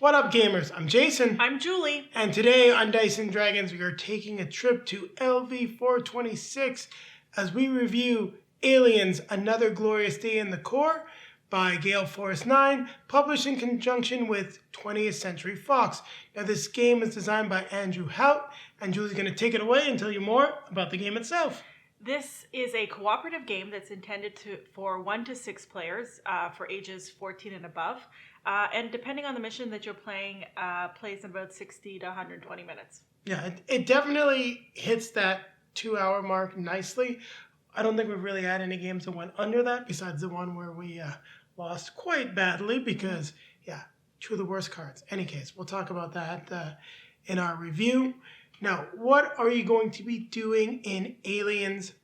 What up, gamers? I'm Jason. I'm Julie. And today on Dice and Dragons, we are taking a trip to LV-426 as we review Aliens, Another Glorious Day in the Corps by Gale Force Nine, published in conjunction with 20th Century Fox. Now, this game is designed by Andrew Haught, and Julie's going to take it away and tell you more about the game itself. This is a cooperative game that's intended for 1 to 6 players for ages 14 and above. And depending on the mission that you're playing, plays in about 60 to 120 minutes. Yeah, it definitely hits that 2-hour mark nicely. I don't think we've really had any games that went under that, besides the one where we lost quite badly because, yeah, 2 of the worst cards. Any case, we'll talk about that in our review. Now, what are you going to be doing in Aliens,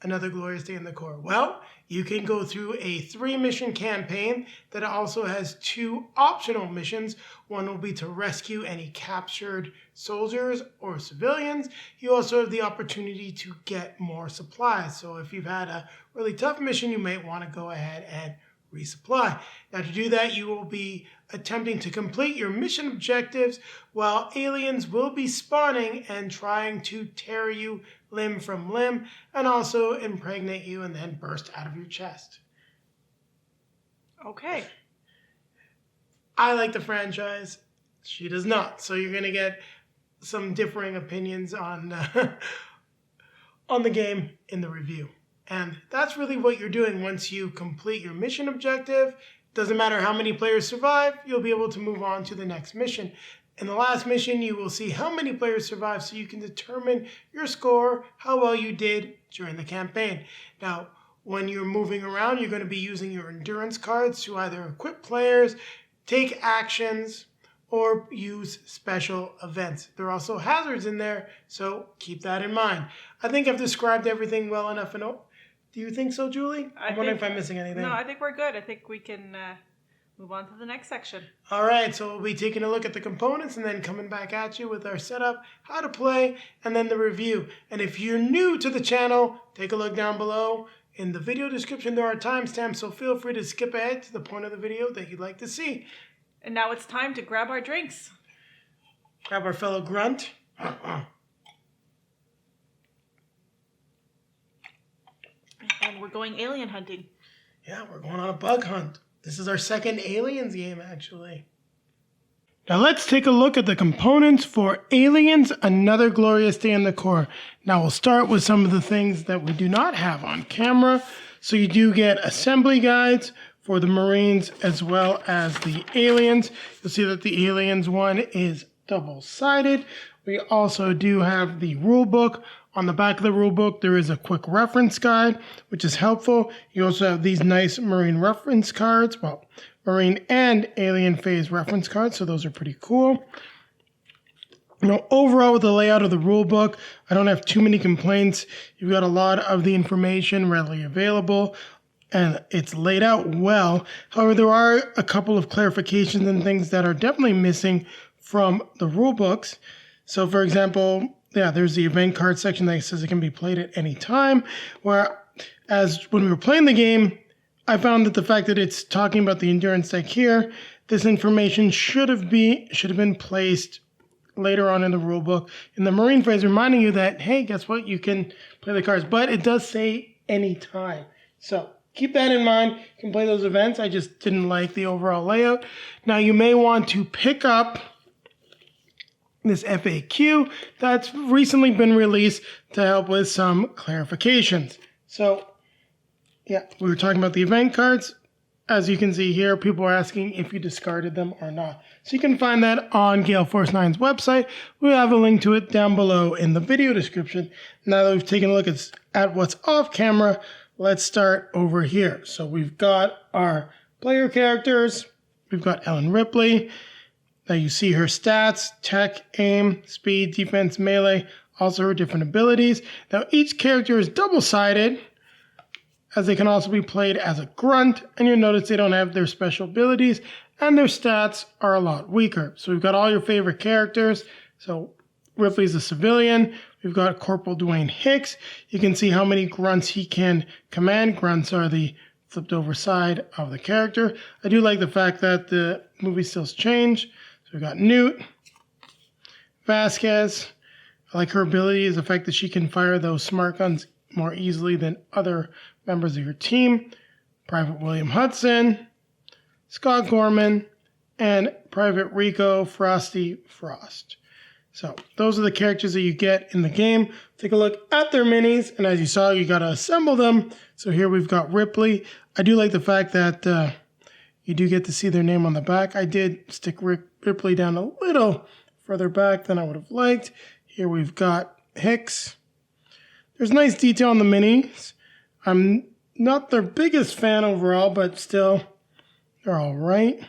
Another Glorious Day in the Corps? Well, you can go through a 3-mission campaign that also has 2 optional missions. One will be to rescue any captured soldiers or civilians. You also have the opportunity to get more supplies. So if you've had a really tough mission, you might want to go ahead and resupply. Now, to do that, you will be attempting to complete your mission objectives while aliens will be spawning and trying to tear you limb from limb and also impregnate you and then burst out of your chest. Okay. I like the franchise. She does not. So you're going to get some differing opinions on on the game in the review. And that's really what you're doing once you complete your mission objective. Doesn't matter how many players survive, you'll be able to move on to the next mission. In the last mission, you will see how many players survive so you can determine your score, how well you did during the campaign. Now, when you're moving around, you're going to be using your endurance cards to either equip players, take actions, or use special events. There are also hazards in there, so keep that in mind. I think I've described everything well enough. Do you think so, Julie? I'm wondering if I'm missing anything. No, I think we're good. I think we can move on to the next section. All right, so we'll be taking a look at the components and then coming back at you with our setup, how to play, and then the review. And if you're new to the channel, take a look down below. In the video description, there are timestamps, so feel free to skip ahead to the point of the video that you'd like to see. And now it's time to grab our drinks. Grab our fellow grunt. And we're going alien hunting. Yeah, we're going on a bug hunt. This is our second Aliens game, actually. Now let's take a look at the components for Aliens, Another Glorious Day in the Corps. Now we'll start with some of the things that we do not have on camera. So you do get assembly guides for the Marines as well as the Aliens. You'll see that the Aliens one is double-sided. We also do have the rule book. On the back of the rule book, there is a quick reference guide, which is helpful. You also have these nice Marine reference cards. Well, Marine and Alien phase reference cards, so those are pretty cool. Overall, with the layout of the rule book, I don't have too many complaints. You've got a lot of the information readily available, and it's laid out well. However, there are a couple of clarifications and things that are definitely missing from the rule books. So, for example, there's the event card section that says it can be played at any time, whereas when we were playing the game, I found that the fact that it's talking about the endurance deck here, this information should have been placed later on in the rulebook in the Marine phase, reminding you that, hey, guess what? You can play the cards, but it does say any time. So keep that in mind. You can play those events. I just didn't like the overall layout. Now you may want to pick up this FAQ that's recently been released to help with some clarifications. So, yeah, we were talking about the event cards. As you can see here, people are asking if you discarded them or not. So you can find that on Gale Force Nine's website. We have a link to it down below in the video description. Now that we've taken a look at what's off camera, let's start over here. So we've got our player characters. We've got Ellen Ripley. Now you see her stats, tech, aim, speed, defense, melee, also her different abilities. Now each character is double-sided, as they can also be played as a grunt, and you'll notice they don't have their special abilities, and their stats are a lot weaker. So we've got all your favorite characters. So Ripley's a civilian. We've got Corporal Dwayne Hicks. You can see how many grunts he can command. Grunts are the flipped over side of the character. I do like the fact that the movie stills change. So we got Newt, Vasquez. I like her ability is the fact that she can fire those smart guns more easily than other members of your team. Private William Hudson, Scott Gorman, and Private Rico Frosty Frost. So those are the characters that you get in the game. Take a look at their minis, and as you saw, you got to assemble them. So here we've got Ripley. I do like the fact that you do get to see their name on the back. I did stick Ripley down a little further back than I would have liked. Here we've got Hicks. There's nice detail on the minis. I'm not their biggest fan overall, but still, they're all right.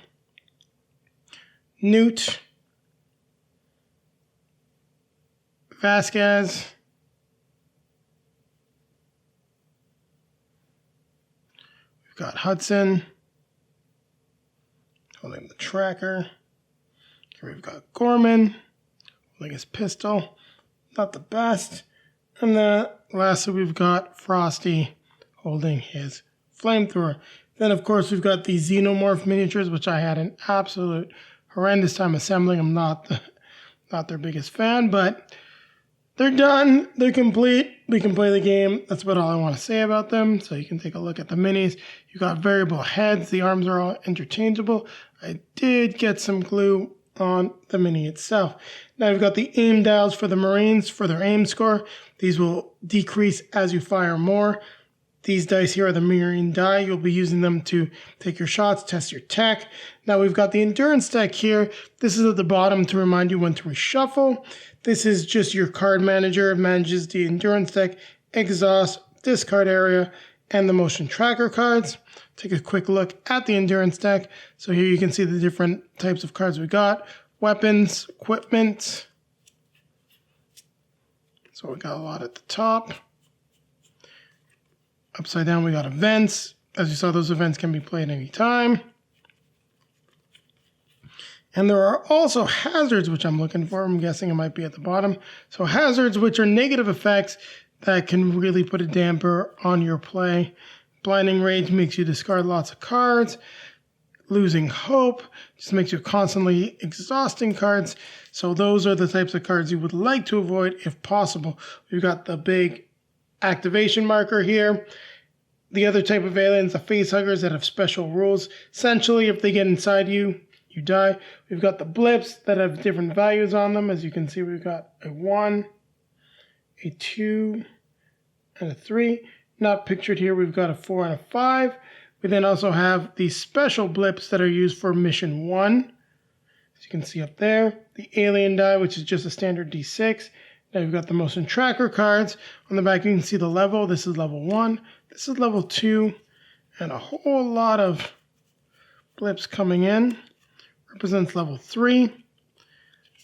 Newt. Vasquez. We've got Hudson. Holding the tracker. Here we've got Gorman. Holding his pistol. Not the best. And then lastly we've got Frosty holding his flamethrower. Then of course we've got the Xenomorph miniatures, which I had an absolute horrendous time assembling. I'm not their biggest fan, but they're done. They're complete. We can play the game. That's about all I want to say about them. So you can take a look at the minis. You got variable heads. The arms are all interchangeable. I did get some glue on the mini itself. Now we've got the aim dials for the Marines for their aim score. These will decrease as you fire more. These dice here are the Marine die. You'll be using them to take your shots, test your tech. Now we've got the endurance deck here. This is at the bottom to remind you when to reshuffle. This is just your card manager. It manages the endurance deck, exhaust, discard area, and the motion tracker cards. Take a quick look at the endurance deck. So here you can see the different types of cards we got. Weapons, equipment. So we got a lot at the top. Upside down we got events. As you saw, those events can be played anytime. And there are also hazards, which I'm looking for. I'm guessing it might be at the bottom. So hazards, which are negative effects that can really put a damper on your play. Blinding Rage makes you discard lots of cards. Losing Hope just makes you constantly exhausting cards. So those are the types of cards you would like to avoid if possible. We've got the big activation marker here. The other type of aliens, the facehuggers that have special rules. Essentially, if they get inside you, you die. We've got the blips that have different values on them. As you can see, we've got a 1, a 2, and a 3. Not pictured here, we've got a 4 and a 5. We then also have these special blips that are used for mission 1. As you can see up there, the alien die, which is just a standard D6. Now you've got the motion tracker cards. On the back you can see the level. This is level 1. This is level 2. And a whole lot of blips coming in. Represents level 3.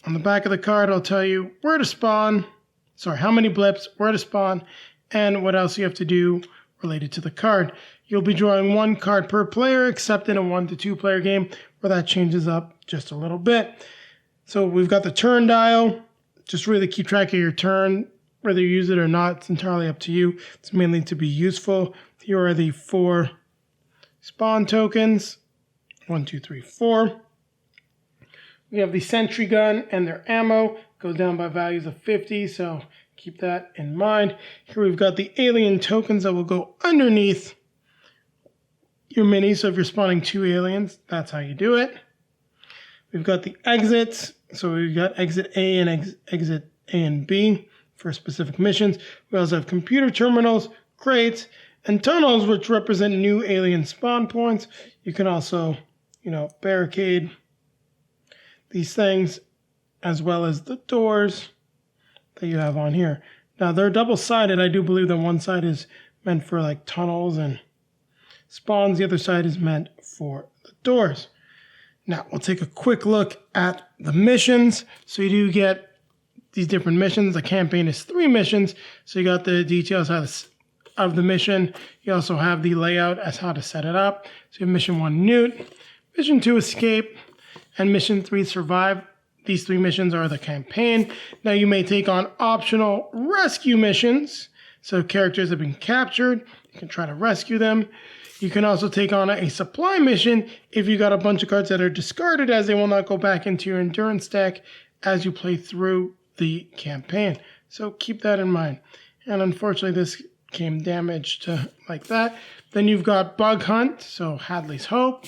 On the back of the card I'll tell you where to spawn. Sorry, how many blips, where to spawn, and what else you have to do related to the card. You'll be drawing 1 card per player, except in a 1 to 2 player game where that changes up just a little bit. So we've got the turn dial. Just really keep track of your turn. Whether you use it or not, it's entirely up to you. It's mainly to be useful. Here are the 4 spawn tokens. 1, 2, 3, 4. We have the sentry gun and their ammo. Goes down by values of 50, so keep that in mind. Here we've got the alien tokens that will go underneath your mini. So if you're spawning 2 aliens, that's how you do it. We've got the exits. So we've got exit A and exit A and B for specific missions. We also have computer terminals, crates, and tunnels, which represent new alien spawn points. You can also, barricade these things, as well as the doors that you have on here. Now, they're double-sided. I do believe that one side is meant for like tunnels and spawns. The other side is meant for the doors. Now, we'll take a quick look at the missions. So you do get these different missions. The campaign is 3 missions. So you got the details of the mission. You also have the layout as how to set it up. So you have mission 1, Newt. Mission 2, Escape. And mission 3, Survive. These 3 missions are the campaign. Now you may take on optional rescue missions. So characters have been captured. You can try to rescue them. You can also take on a supply mission if you got a bunch of cards that are discarded, as they will not go back into your endurance deck as you play through the campaign. So keep that in mind. And unfortunately, this came damaged like that. Then you've got Bug Hunt, so Hadley's Hope,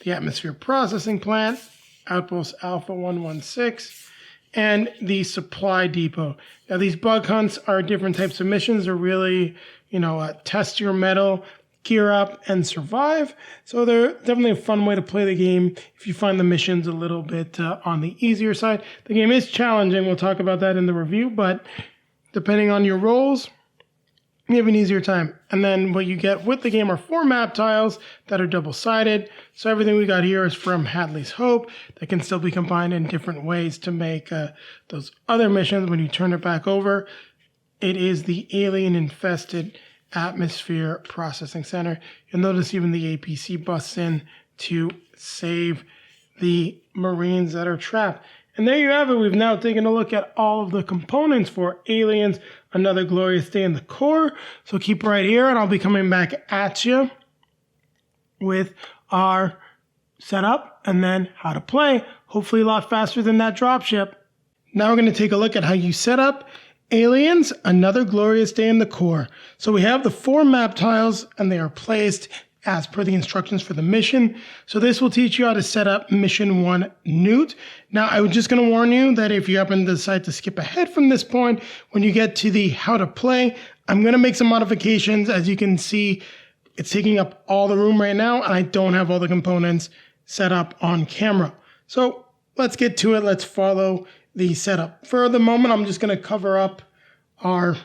the Atmosphere Processing Plant, Outpost Alpha 116, and the Supply Depot. Now, these Bug Hunts are different types of missions. They're really, test your metal, gear up, and survive. So they're definitely a fun way to play the game if you find the missions a little bit on the easier side. The game is challenging. We'll talk about that in the review, but depending on your roles, you have an easier time. And then what you get with the game are 4 map tiles that are double-sided. So everything we got here is from Hadley's Hope that can still be combined in different ways to make those other missions. When you turn it back over, it is the alien-infested Atmosphere Processing Center. You'll notice even the APC busts in to save the Marines that are trapped. And there you have it. We've now taken a look at all of the components for Aliens, Another Glorious Day in the Core. So keep right here, and I'll be coming back at you with our setup and then how to play. Hopefully a lot faster than that dropship. Now we're going to take a look at how you set up Aliens, Another Glorious Day in the Core. So we have the 4 map tiles, and they are placed as per the instructions for the mission. So this will teach you how to set up Mission 1 Newt. Now, I was just going to warn you that if you happen to decide to skip ahead from this point, when you get to the how to play, I'm going to make some modifications. As you can see, it's taking up all the room right now, and I don't have all the components set up on camera. So let's get to it. Let's follow the setup. For the moment, I'm just going to cover up our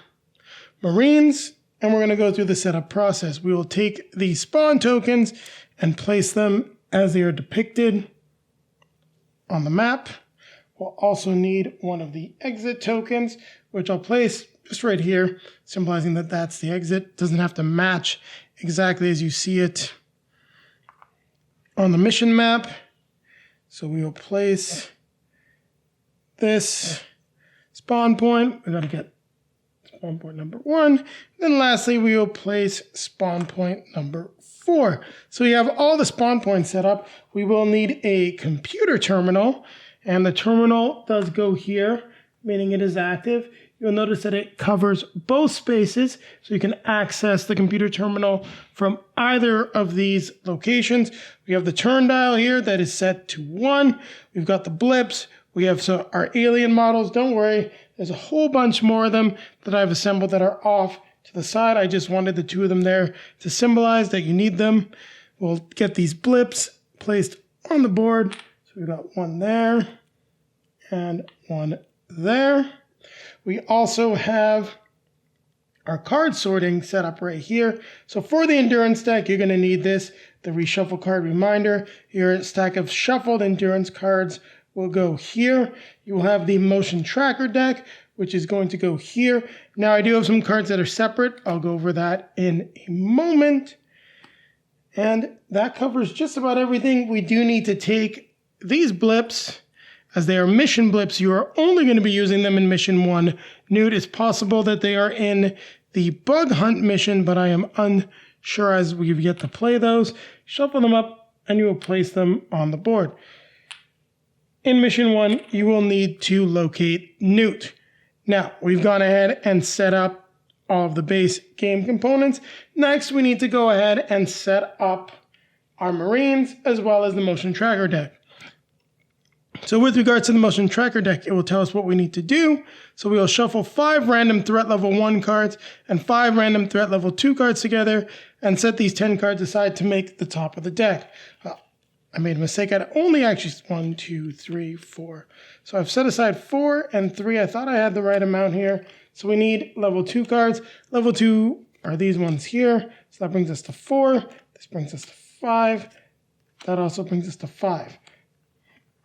Marines, and we're going to go through the setup process. We will take the spawn tokens and place them as they are depicted on the map. We'll also need one of the exit tokens, which I'll place just right here, symbolizing that that's the exit. It doesn't have to match exactly as you see it on the mission map. So we will place this spawn point. We got to get spawn point number 1. Then lastly, we will place spawn point number 4. So we have all the spawn points set up. We will need a computer terminal, and the terminal does go here, meaning it is active. You'll notice that it covers both spaces, so you can access the computer terminal from either of these locations. We have the turn dial here that is set to 1. We've got the blips. We have our alien models. Don't worry, there's a whole bunch more of them that I've assembled that are off to the side. I just wanted the 2 of them there to symbolize that you need them. We'll get these blips placed on the board. So we've got 1 there and 1 there. We also have our card sorting set up right here. So for the endurance deck, you're going to need this, the reshuffle card reminder. Your stack of shuffled endurance cards will go here. You will have the motion tracker deck, which is going to go here. Now, I do have some cards that are separate. I'll go over that in a moment. And that covers just about everything. We do need to take these blips, as they are mission blips. You are only going to be using them in Mission 1 Newt. It's possible that they are in the Bug Hunt mission, but I am unsure as we've yet to play those. Shuffle them up, and you will place them on the board. In Mission 1, you will need to locate Newt. Now, we've gone ahead and set up all of the base game components. Next, we need to go ahead and set up our Marines as well as the motion tracker deck. So with regards to the motion tracker deck, it will tell us what we need to do. So we will shuffle 5 random threat level 1 cards and 5 random threat level 2 cards together and set these 10 cards aside to make the top of the deck. I made a mistake. I'd only actually 1, 2, 3, 4. So I've set aside 4 and 3. I thought I had the right amount here. So we need level 2 cards. Level 2 are these ones here. So that brings us to 4. This brings us to 5. That also brings us to 5.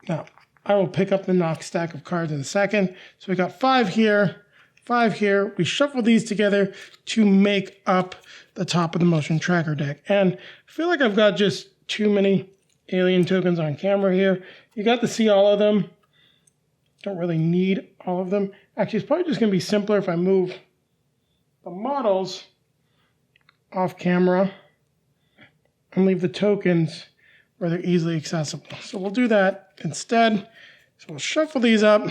Now, I will pick up the knock stack of cards in a second. So we got 5 here, 5 here. We shuffle these together to make up the top of the motion tracker deck. And I feel like I've got just too many alien tokens on camera here. You got to see all of them. Don't really need all of them. Actually, it's probably just going to be simpler if I move the models off camera and leave the tokens where they're easily accessible. So we'll do that instead. So we'll shuffle these up.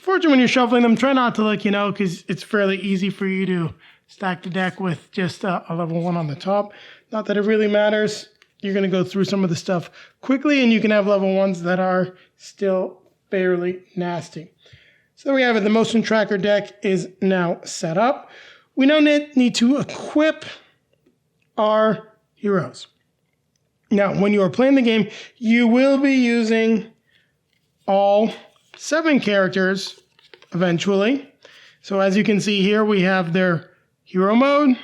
Fortunately, when you're shuffling them, try not to look, because it's fairly easy for you to stack the deck with just a level 1 on the top. Not that it really matters. You're going to go through some of the stuff quickly, and you can have level 1s that are still fairly nasty. So there we have it. The motion tracker deck is now set up. We now need to equip our heroes. Now, when you are playing the game, you will be using all 7 characters eventually. So as you can see here, we have their hero mode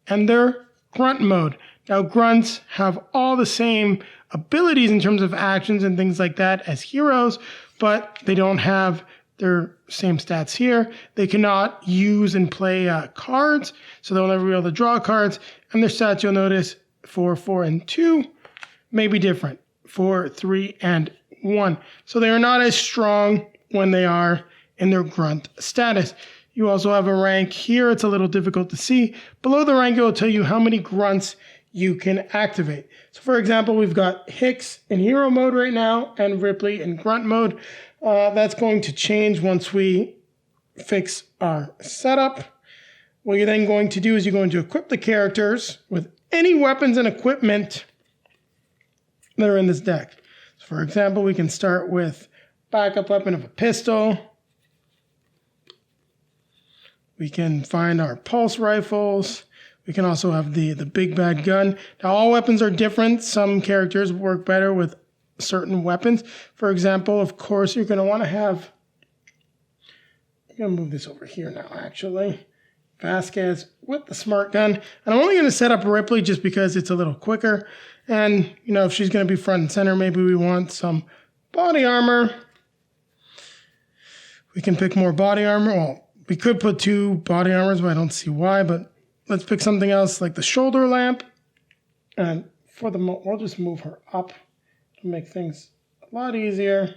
and their grunt mode. Now, grunts have all the same abilities in terms of actions and things like that as heroes, but they don't have their same stats here. They cannot use and play cards, so they'll never be able to draw cards. And their stats, you'll notice, 4, 4, and 2 may be different. 4, 3, and 1. So they are not as strong when they are in their grunt status. You also have a rank here. It's a little difficult to see. Below the rank, it will tell you how many grunts you can activate. So for example, we've got Hicks in hero mode right now and Ripley in grunt mode. That's going to change once we fix our setup. What you're then going to do is you're going to equip the characters with any weapons and equipment that are in this deck. So for example, we can start with backup weapon of a pistol. We can find our pulse rifles. We can also have the big bad gun. Now, all weapons are different. Some characters work better with certain weapons. For example, of course, you're going to want to have... I'm going to move this over here now, actually. Vasquez with the smart gun. And I'm only going to set up Ripley just because it's a little quicker. And, if she's going to be front and center, maybe we want some body armor. We can pick more body armor. Well, we could put 2 body armors, but I don't see why. But let's pick something else like the shoulder lamp. And we'll just move her up to make things a lot easier.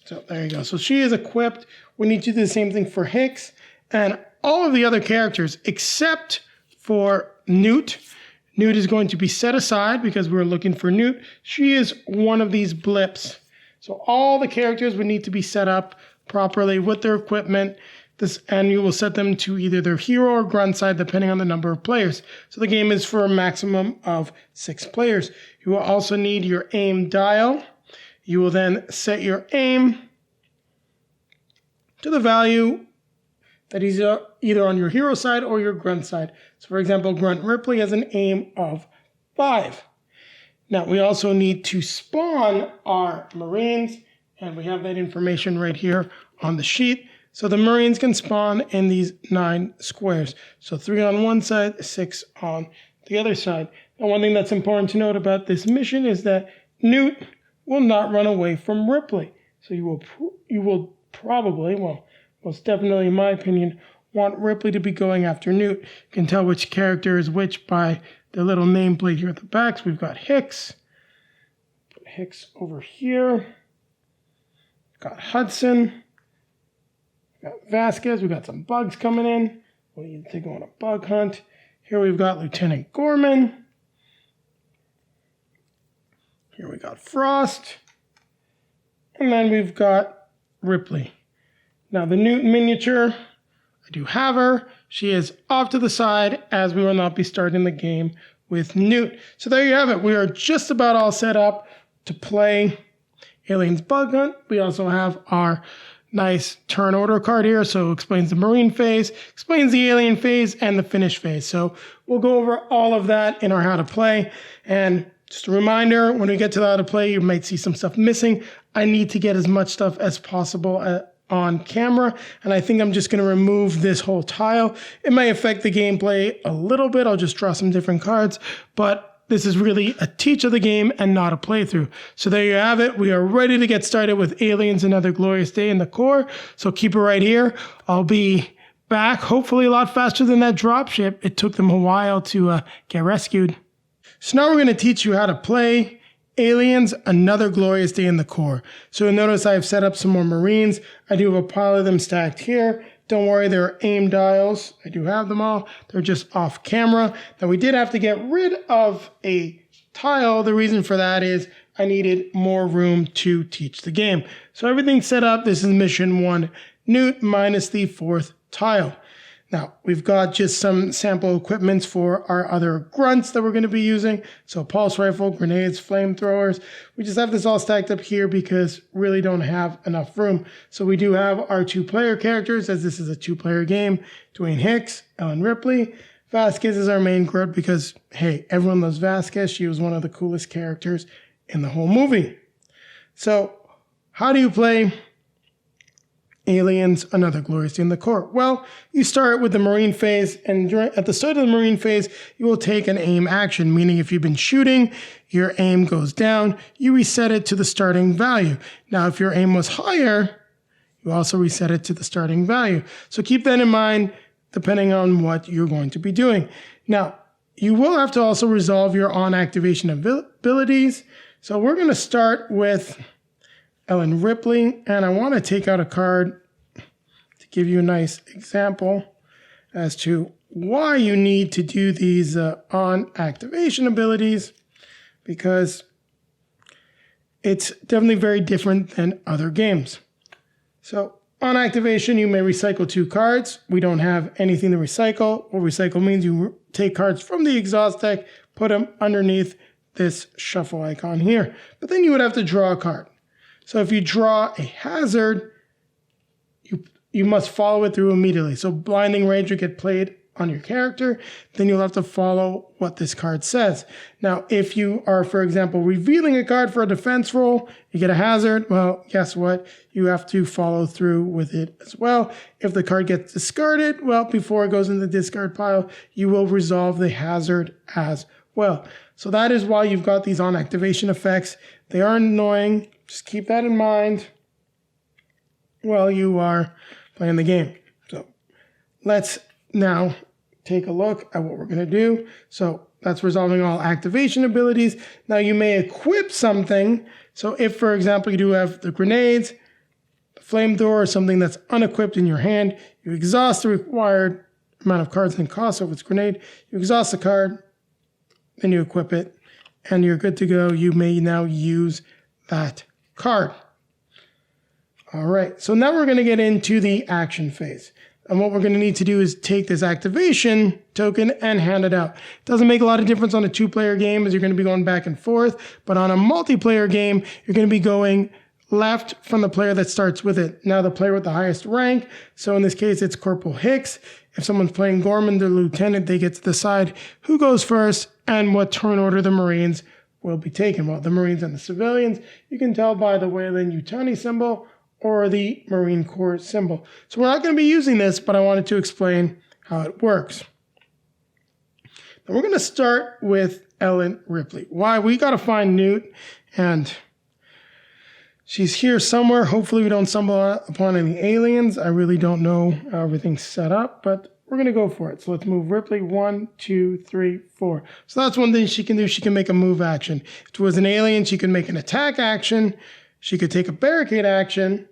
So there you go. So she is equipped. We need to do the same thing for Hicks and all of the other characters except for Newt. Newt is going to be set aside because we're looking for Newt. She is one of these blips. So all the characters would need to be set up properly with their equipment. And you will set them to either their hero or grunt side depending on the number of players. So the game is for a maximum of 6 players. You will also need your aim dial. You will then set your aim to the value that is either on your hero side or your grunt side. So for example, Grunt Ripley has an aim of 5. Now we also need to spawn our Marines, and we have that information right here on the sheet. So the Marines can spawn in these 9 squares. So 3 on one side, 6 on the other side. Now one thing that's important to note about this mission is that Newt will not run away from Ripley. So you will probably, well, most definitely in my opinion, want Ripley to be going after Newt. You can tell which character is which by the little nameplate here at the back. So we've got Hicks. Put Hicks over here. Got Hudson. We've got Vasquez. We've got some bugs coming in. We need to go on a bug hunt. Here we've got Lieutenant Gorman. Here we got Frost. And then we've got Ripley. Now the Newt miniature, I do have her. She is off to the side as we will not be starting the game with Newt. So there you have it. We are just about all set up to play Aliens Bug Hunt. We also have our nice turn order card here. So it explains the Marine phase, explains the Alien phase, and the finish phase. So we'll go over all of that in our how to play. And just a reminder, when we get to the how to play, you might see some stuff missing. I need to get as much stuff as possible on camera, and I think I'm just going to remove this whole tile. It may affect the gameplay a little bit. I'll just draw some different cards, but this is really a teach of the game and not a playthrough. So there you have it. We are ready to get started with Aliens Another Glorious Day in the core. So keep it right here. I'll be back hopefully a lot faster than that dropship. It took them a while to get rescued. So now we're going to teach you how to play Aliens Another Glorious Day in the core. So you'll notice I've set up some more Marines. I do have a pile of them stacked here. Don't worry, there are aim dials. I do have them all. They're just off camera. Now, we did have to get rid of a tile. The reason for that is I needed more room to teach the game. So everything's set up. This is mission 1, Newt minus the 4th tile. Now, we've got just some sample equipments for our other grunts that we're going to be using. So pulse rifle, grenades, flamethrowers. We just have this all stacked up here because really don't have enough room. So we do have our 2-player characters, as this is a 2-player game. Dwayne Hicks, Ellen Ripley. Vasquez is our main grunt because, hey, everyone loves Vasquez. She was one of the coolest characters in the whole movie. So how do you play Aliens, Another Glorious Day in the Corps? Well, you start with the Marine phase, and at the start of the Marine phase, you will take an aim action, meaning if you've been shooting, your aim goes down, you reset it to the starting value. Now, if your aim was higher, you also reset it to the starting value. So keep that in mind, depending on what you're going to be doing. Now, you will have to also resolve your on-activation abilities. So we're going to start with Ellen Ripley, and I want to take out a card to give you a nice example as to why you need to do these on-activation abilities, because it's definitely very different than other games. So on activation, you may recycle 2 cards. We don't have anything to recycle. What recycle means, you take cards from the exhaust deck, put them underneath this shuffle icon here. But then you would have to draw a card. So if you draw a hazard, you must follow it through immediately. So Blinding Rage would get played on your character, then you'll have to follow what this card says. Now, if you are, for example, revealing a card for a defense roll, you get a hazard, well, guess what? You have to follow through with it as well. If the card gets discarded, well, before it goes in the discard pile, you will resolve the hazard as well. So that is why you've got these on-activation effects. They are annoying. Just keep that in mind while you are playing the game. So let's now take a look at what we're going to do. So that's resolving all activation abilities. Now you may equip something. So if, for example, you do have the grenades, the flamethrower, or something that's unequipped in your hand, you exhaust the required amount of cards and cost. So if it's grenade, you exhaust the card, then you equip it, and you're good to go. You may now use that card. All right, so now we're going to get into the action phase. And what we're going to need to do is take this activation token and hand it out. It doesn't make a lot of difference on a 2-player game as you're going to be going back and forth, but on a multiplayer game, you're going to be going left from the player that starts with it. Now the player with the highest rank, so in this case it's Corporal Hicks. If someone's playing Gorman, the lieutenant, they get to decide who goes first and what turn order the Marines will be taken. Well, the Marines and the civilians, you can tell by the Weyland-Yutani symbol or the Marine Corps symbol. So we're not going to be using this, but I wanted to explain how it works. Now we're going to start with Ellen Ripley. Why? We got to find Newt, and she's here somewhere. Hopefully we don't stumble upon any aliens. I really don't know how everything's set up, but we're going to go for it. So let's move Ripley. 1, 2, 3, 4. So that's one thing she can do. She can make a move action. If it was an alien, she can make an attack action. She could take a barricade action.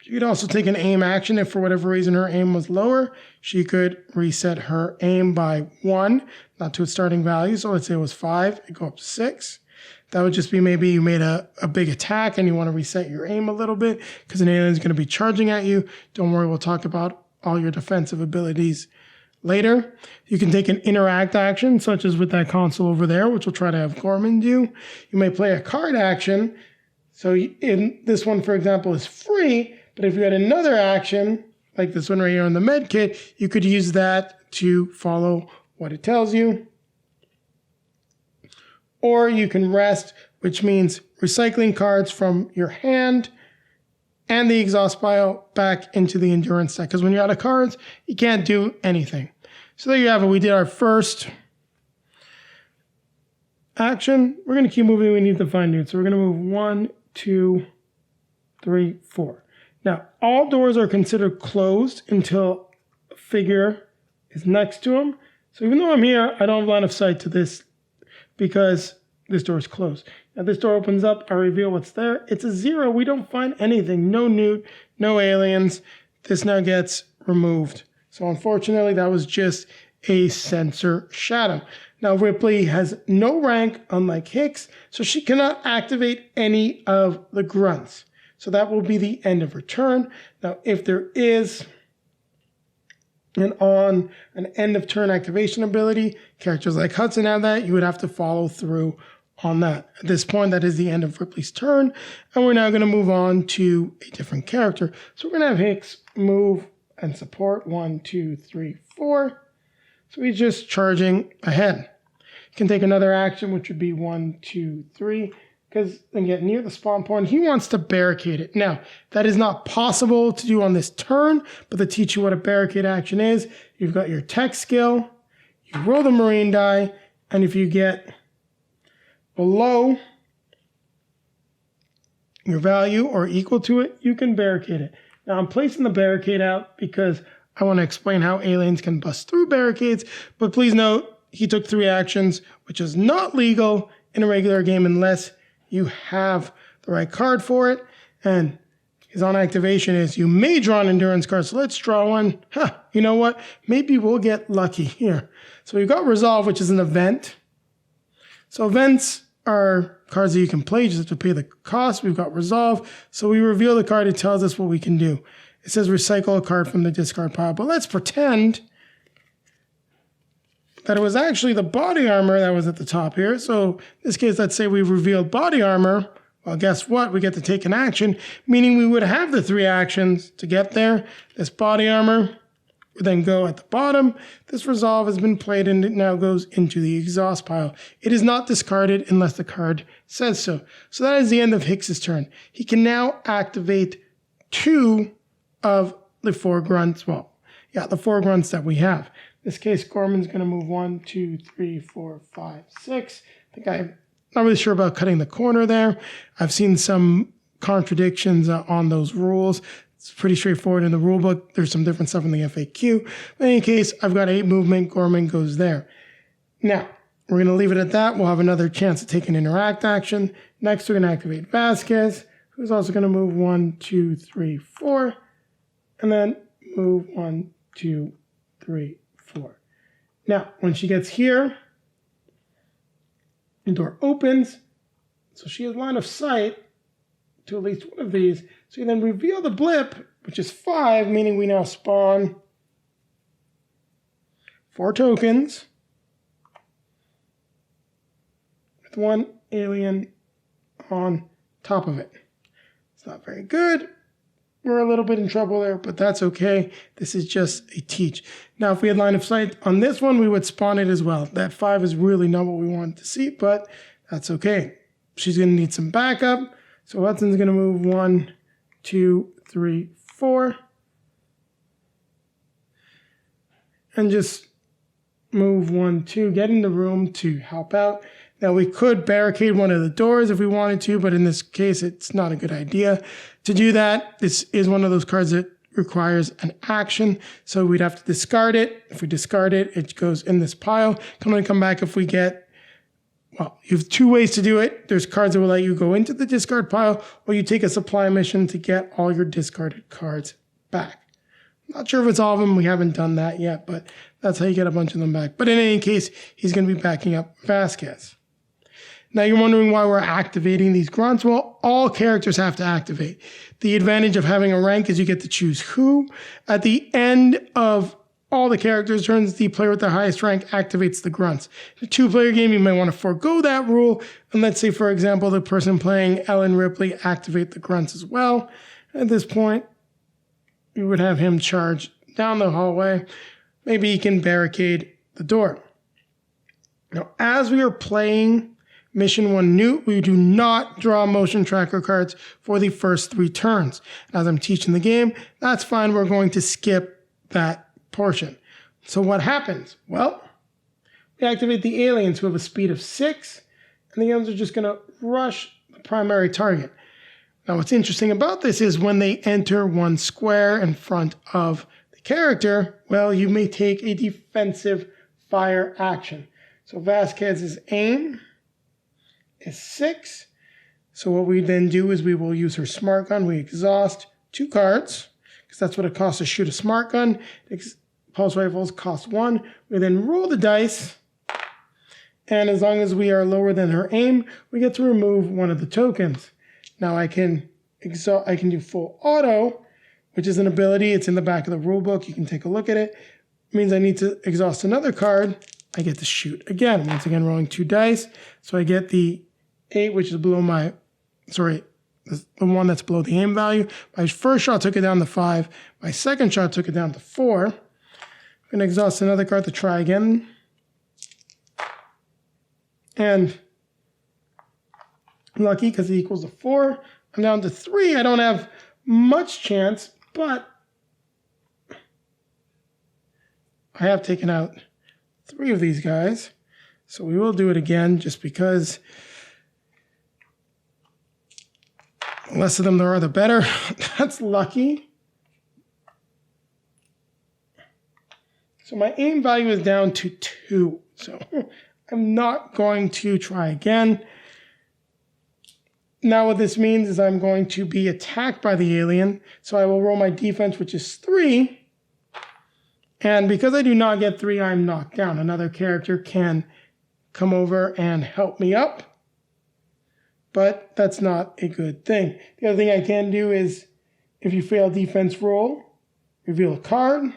She could also take an aim action. If for whatever reason her aim was lower, she could reset her aim by 1, not to its starting value. So let's say it was 5, it go up to 6. That would just be maybe you made a big attack and you want to reset your aim a little bit because an alien is going to be charging at you. Don't worry, we'll talk about all your defensive abilities later. You can take an interact action, such as with that console over there, which we'll try to have Gorman do. You may play a card action. So in this one, for example, is free, but if you had another action, like this one right here on the med kit, you could use that to follow what it tells you. Or you can rest, which means recycling cards from your hand and the exhaust pile back into the endurance deck. Because when you're out of cards, you can't do anything. So there you have it. We did our first action. We're going to keep moving. We need to find Newt. So we're going to move 1, 2, 3, 4. Now, all doors are considered closed until a figure is next to them. So even though I'm here, I don't have line of sight to this because this door is closed. Now this door opens up, I reveal what's there. It's a 0. We don't find anything. No Newt, no aliens. this now gets removed. So unfortunately, that was just a sensor shadow. Now Ripley has no rank, unlike Hicks, so she cannot activate any of the grunts. So that will be the end of her turn. Now if there is an end of turn activation ability, characters like Hudson have that, you would have to follow through on that. At this point, that is the end of Ripley's turn, and we're now going to move on to a different character. So we're going to have Hicks move and support 1, 2, 3, 4. So he's just charging ahead. He can take another action, which would be 1, 2, 3, because then get near the spawn point. He wants to barricade it. Now, that is not possible to do on this turn, but to teach you what a barricade action is, you've got your tech skill, you roll the Marine die, and if you get below your value or equal to it, you can barricade it. Now I'm placing the barricade out because I want to explain how aliens can bust through barricades, but please note he took 3 actions, which is not legal in a regular game unless you have the right card for it. And his on activation is you may draw an endurance card, so let's draw one. You know what? Maybe we'll get lucky here. So we've got Resolve, which is an event. So events are cards that you can play, you just have to pay the cost. We've got Resolve. So we reveal the card, it tells us what we can do. It says recycle a card from the discard pile, but let's pretend that it was actually the body armor that was at the top here. So in this case, let's say we've revealed body armor. Well, guess what? We get to take an action, meaning we would have the 3 actions to get there. This body armor would then go at the bottom. This Resolve has been played and it now goes into the exhaust pile. It is not discarded unless the card says so. So that is the end of Hicks's turn. He can now activate 2 of the 4 grunts. Well, yeah, the 4 grunts that we have. In this case, Gorman's going to move 1, 2, 3, 4, 5, 6. I think I'm not really sure about cutting the corner there. I've seen some contradictions on those rules. It's pretty straightforward in the rule book. There's some different stuff in the FAQ. But in any case, I've got 8 movement. Gorman goes there. Now, we're going to leave it at that. We'll have another chance to take an interact action. Next, we're going to activate Vasquez, who's also going to move 1, 2, 3, 4. And then move 1, 2, 3, 4. Now, when she gets here, the door opens. So she has line of sight to at least one of these. So you then reveal the blip, which is 5, meaning we now spawn 4 tokens with 1 alien on top of it. It's not very good. We're a little bit in trouble there, but that's okay. This is just a teach. Now, if we had line of sight on this one, we would spawn it as well. That 5 is really not what we wanted to see, but that's okay. She's going to need some backup. So Hudson's going to move 1, 2, 3, 4. And just move 1, 2. Get in the room to help out. Now, we could barricade one of the doors if we wanted to, but in this case, it's not a good idea. To do that, this is one of those cards that requires an action, so we'd have to discard it. If we discard it, it goes in this pile. Come back if we get, well, you have 2 ways to do it. There's cards that will let you go into the discard pile, or you take a supply mission to get all your discarded cards back. Not sure if it's all of them. We haven't done that yet, but that's how you get a bunch of them back. But in any case, he's going to be backing up Vasquez. Now you're wondering why we're activating these grunts. Well, all characters have to activate. The advantage of having a rank is you get to choose who. At the end of all the characters' turns, the player with the highest rank activates the grunts. In a 2-player game, you might want to forego that rule. And let's say, for example, the person playing Ellen Ripley activate the grunts as well. At this point, we would have him charge down the hallway. Maybe he can barricade the door. Now, as we are playing Mission 1 Newt, we do not draw motion tracker cards for the first 3 turns. As I'm teaching the game, that's fine. We're going to skip that portion. So what happens? Well, we activate the aliens who have a speed of 6, and the aliens are just going to rush the primary target. Now, what's interesting about this is when they enter 1 square in front of the character, well, you may take a defensive fire action. So Vasquez's aim is 6. So what we then do is we will use her smart gun. We exhaust 2 cards because that's what it costs to shoot a smart gun. Pulse rifles cost 1. We then roll the dice, and as long as we are lower than her aim, we get to remove one of the tokens. Now I can do full auto, which is an ability. It's in the back of the rule book. You can take a look at it. It means I need to exhaust another card. I get to shoot again. Once again, rolling 2 dice. So I get the 8, which is below my, sorry, the one that's below the aim value. My first shot took it down to 5. My second shot took it down to 4. I'm going to exhaust another card to try again. And I'm lucky because it equals a 4. I'm down to 3. I don't have much chance, but I have taken out 3 of these guys. So we will do it again just because the less of them there are, the better. That's lucky. So my aim value is down to 2. So I'm not going to try again. Now what this means is I'm going to be attacked by the alien. So I will roll my defense, which is 3. And because I do not get 3, I'm knocked down. Another character can come over and help me up. But that's not a good thing. The other thing I can do is, if you fail defense roll, reveal a card.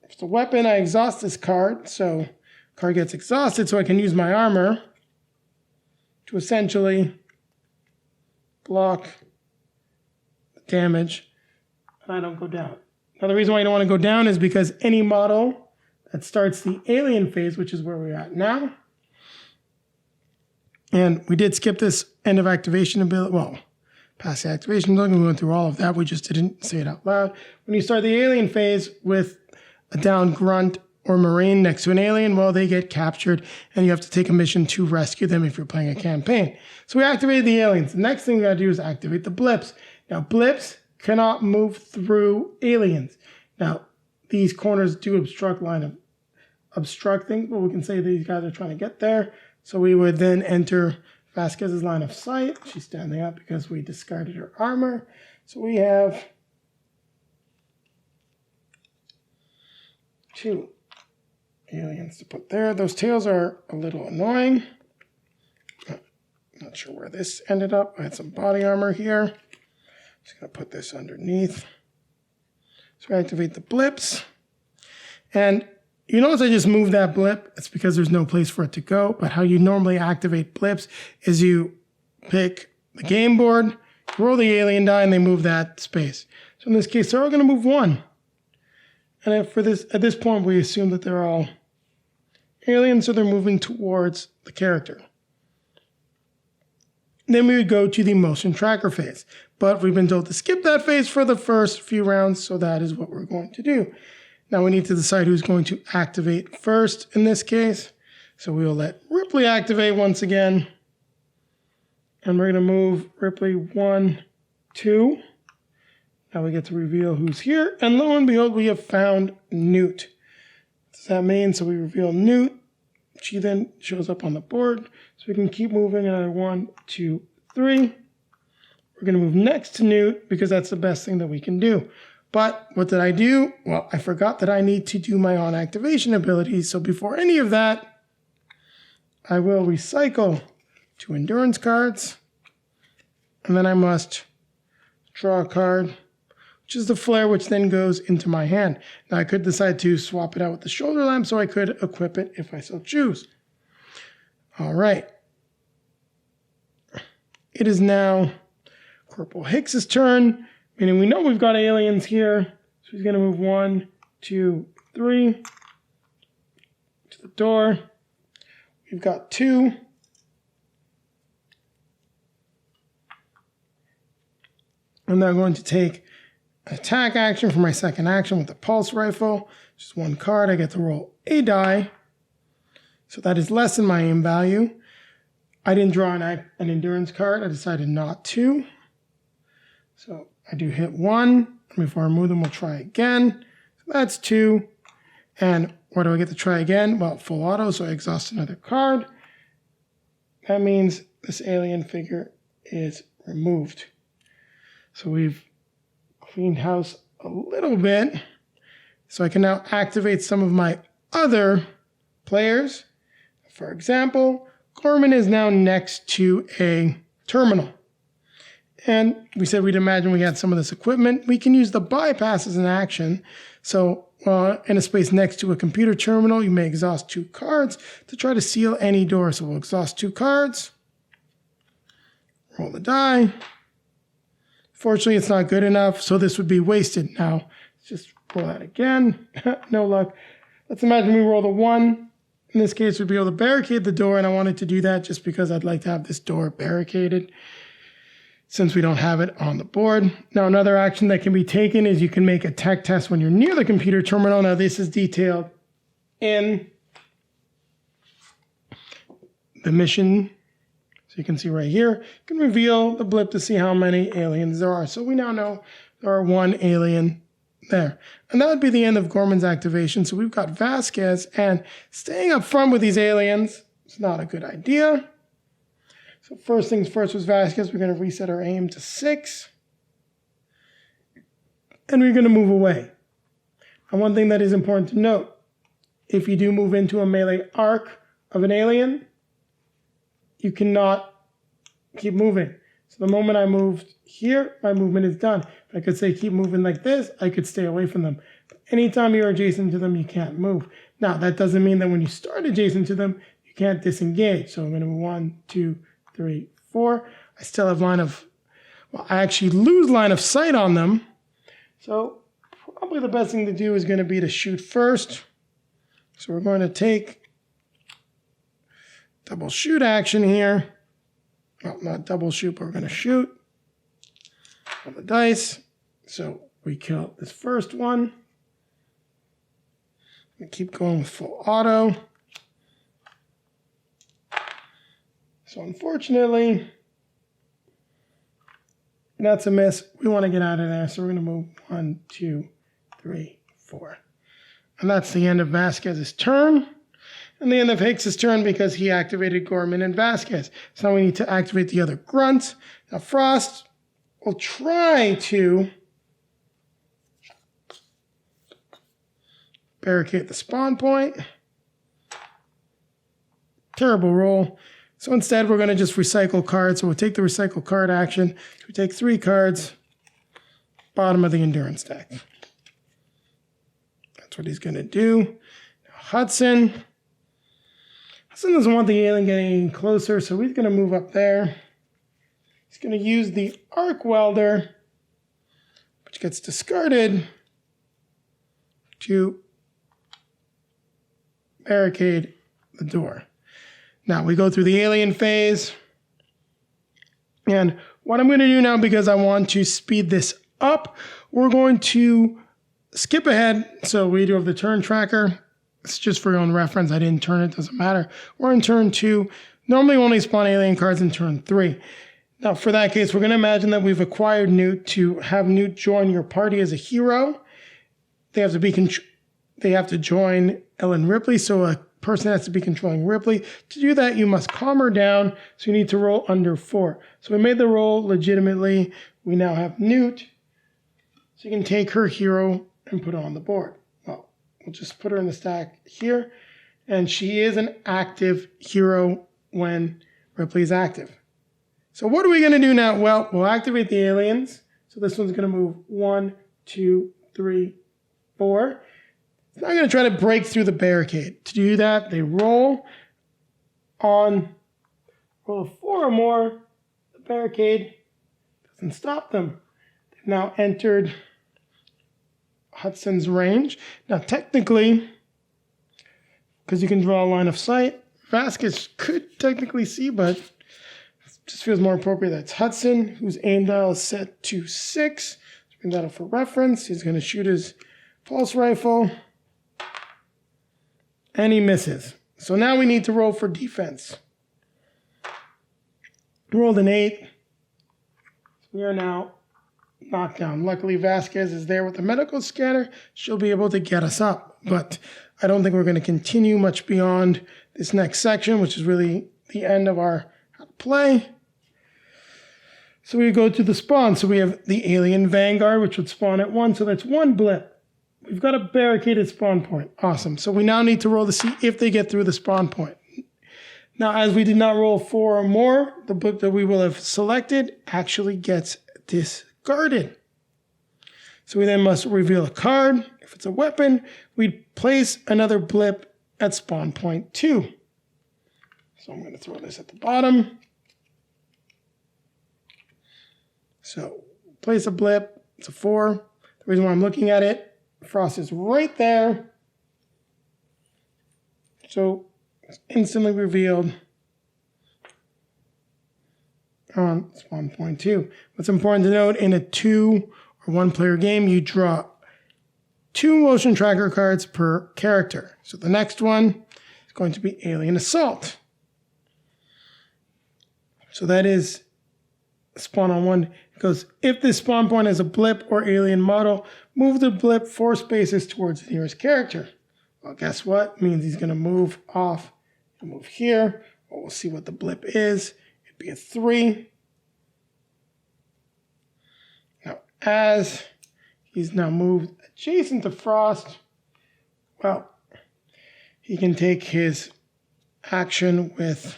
If it's a weapon, I exhaust this card. So card gets exhausted so I can use my armor to essentially block the damage and I don't go down. Now the reason why you don't want to go down is because any model that starts the alien phase, which is where we're at now, and we did skip this end of activation ability, well, past the activation, we went through all of that, we just didn't say it out loud. When you start the alien phase with a down grunt or Marine next to an alien, well, they get captured and you have to take a mission to rescue them if you're playing a campaign. So we activated the aliens. The next thing we gotta do is activate the blips. Now, blips cannot move through aliens. Now, these corners do obstruct things, but we can say these guys are trying to get there. So we would then enter Vasquez's line of sight. She's standing up because we discarded her armor. So we have 2 aliens to put there. Those tails are a little annoying. Not sure where this ended up. I had some body armor here. Just gonna put this underneath. So we activate the blips. And you notice I just moved that blip. It's because there's no place for it to go. But how you normally activate blips is you pick the game board, roll the alien die, and they move that space. So in this case, they're all gonna move 1. And at this point, we assume that they're all aliens, so they're moving towards the character. Then we would go to the motion tracker phase. But we've been told to skip that phase for the first few rounds, so that is what we're going to do. Now we need to decide who's going to activate first in this case. So we will let Ripley activate once again. And we're going to move Ripley 1, 2. Now we get to reveal who's here. And lo and behold, we have found Newt. What does that mean? So we reveal Newt. She then shows up on the board. So we can keep moving. Another 1, 2, 3. We're going to move next to Newt because that's the best thing that we can do. But what did I do? Well, I forgot that I need to do my on activation abilities. So before any of that, I will recycle 2 endurance cards. And then I must draw a card, which is the flare, which then goes into my hand. Now I could decide to swap it out with the shoulder lamp, so I could equip it if I so choose. All right. It is now Corporal Hicks's turn, meaning we know we've got aliens here. So he's going to move 1, 2, 3 to the door. We've got 2. I'm now going to take an attack action for my second action with the pulse rifle. Just 1 card. I get to roll a die. So that is less than my aim value. I didn't draw an endurance card. I decided not to. So I do hit 1. Before I move them, we'll try again. So that's 2. And what do I get to try again? Well, full auto, so I exhaust another card. That means this alien figure is removed. So we've cleaned house a little bit. So I can now activate some of my other players. For example, Gorman is now next to a terminal. And we said we'd imagine we had some of this equipment. We can use the bypass as an action. So in a space next to a computer terminal, you may exhaust 2 cards to try to seal any door. So we'll exhaust 2 cards. Roll the die. Fortunately, it's not good enough, so this would be wasted. Now, let's just roll that again. No luck. Let's imagine we roll the 1. In this case, we'd be able to barricade the door, and I wanted to do that just because I'd like to have this door barricaded since we don't have it on the board. Now, another action that can be taken is you can make a tech test when you're near the computer terminal. Now, this is detailed in the mission. So you can see right here, you can reveal the blip to see how many aliens there are. So we now know there are 1 alien there. And that would be the end of Gorman's activation. So we've got Vasquez, and staying up front with these aliens is not a good idea. So first things first was Vasquez. We're going to reset our aim to 6. And we're going to move away. And one thing that is important to note, if you do move into a melee arc of an alien, you cannot keep moving. So the moment I moved here, my movement is done. If I could say keep moving like this, I could stay away from them. But anytime you're adjacent to them, you can't move. Now, that doesn't mean that when you start adjacent to them, you can't disengage. So I'm going to move 1, 2, 3, 4. I still have I actually lose line of sight on them. So probably the best thing to do is going to be to shoot first. So we're going to take double shoot action here. Well, not double shoot, but we're going to shoot on the dice. So we kill this first one. We keep going with full auto. So unfortunately, that's a miss. We want to get out of there. So we're going to move 1, 2, 3, 4. And that's the end of Vasquez's turn. And the end of Hicks's turn because he activated Gorman and Vasquez. So now we need to activate the other grunts. Now Frost will try to barricade the spawn point. Terrible roll. So instead we're going to just recycle cards. So we'll take the recycle card action. We take 3 cards, bottom of the endurance deck. That's what he's going to do. Now Hudson doesn't want the alien getting any closer, so he's going to move up there. He's going to use the arc welder, which gets discarded, to barricade the door. Now we go through the alien phase. And what I'm going to do now, because I want to speed this up, we're going to skip ahead. So we do have the turn tracker. It's just for your own reference. I didn't turn it, doesn't matter. We're in turn 2. Normally only spawn alien cards in turn 3. Now for that case, we're going to imagine that we've acquired Newt. To have Newt join your party as a hero, they have to join Ellen Ripley, so a person has to be controlling Ripley. To do that, you must calm her down, so you need to roll under 4. So we made the roll legitimately. We now have Newt, so you can take her hero and put it on the board. Well, we'll just put her in the stack here, and she is an active hero when Ripley is active. So what are we going to do now? Well, we'll activate the aliens. So this one's going to move 1, 2, 3, 4. So I'm going to try to break through the barricade. To do that, they roll a 4 or more. The barricade doesn't stop them. They've now entered Hudson's range. Now, technically, because you can draw a line of sight, Vasquez could technically see, but it just feels more appropriate that it's Hudson, whose aim dial is set to 6. Let's bring that up for reference. He's going to shoot his pulse rifle. And he misses. So now we need to roll for defense. Rolled an 8. We are now knocked down. Luckily, Vasquez is there with the medical scanner. She'll be able to get us up. But I don't think we're going to continue much beyond this next section, which is really the end of our how to play. So we go to the spawn. So we have the alien vanguard, which would spawn at 1. So that's 1 blip. We've got a barricaded spawn point. Awesome. So we now need to roll to see if they get through the spawn point. Now, as we did not roll 4 or more, the blip that we will have selected actually gets discarded. So we then must reveal a card. If it's a weapon, we'd place another blip at spawn point 2. So I'm going to throw this at the bottom. So place a blip. It's a 4. The reason why I'm looking at it, frost is right there. So it's instantly revealed on spawn point 2. What's important to note, in a 2 or 1 player game, you draw 2 motion tracker cards per character. So the next one is going to be Alien Assault. So that is spawn on 1. It goes, if this spawn point has a blip or alien model, move the blip 4 spaces towards the nearest character. Well, guess what? It means he's going to move off and move here. Well, we'll see what the blip is. It'd be a 3. Now, as he's now moved adjacent to Frost, well, he can take his action with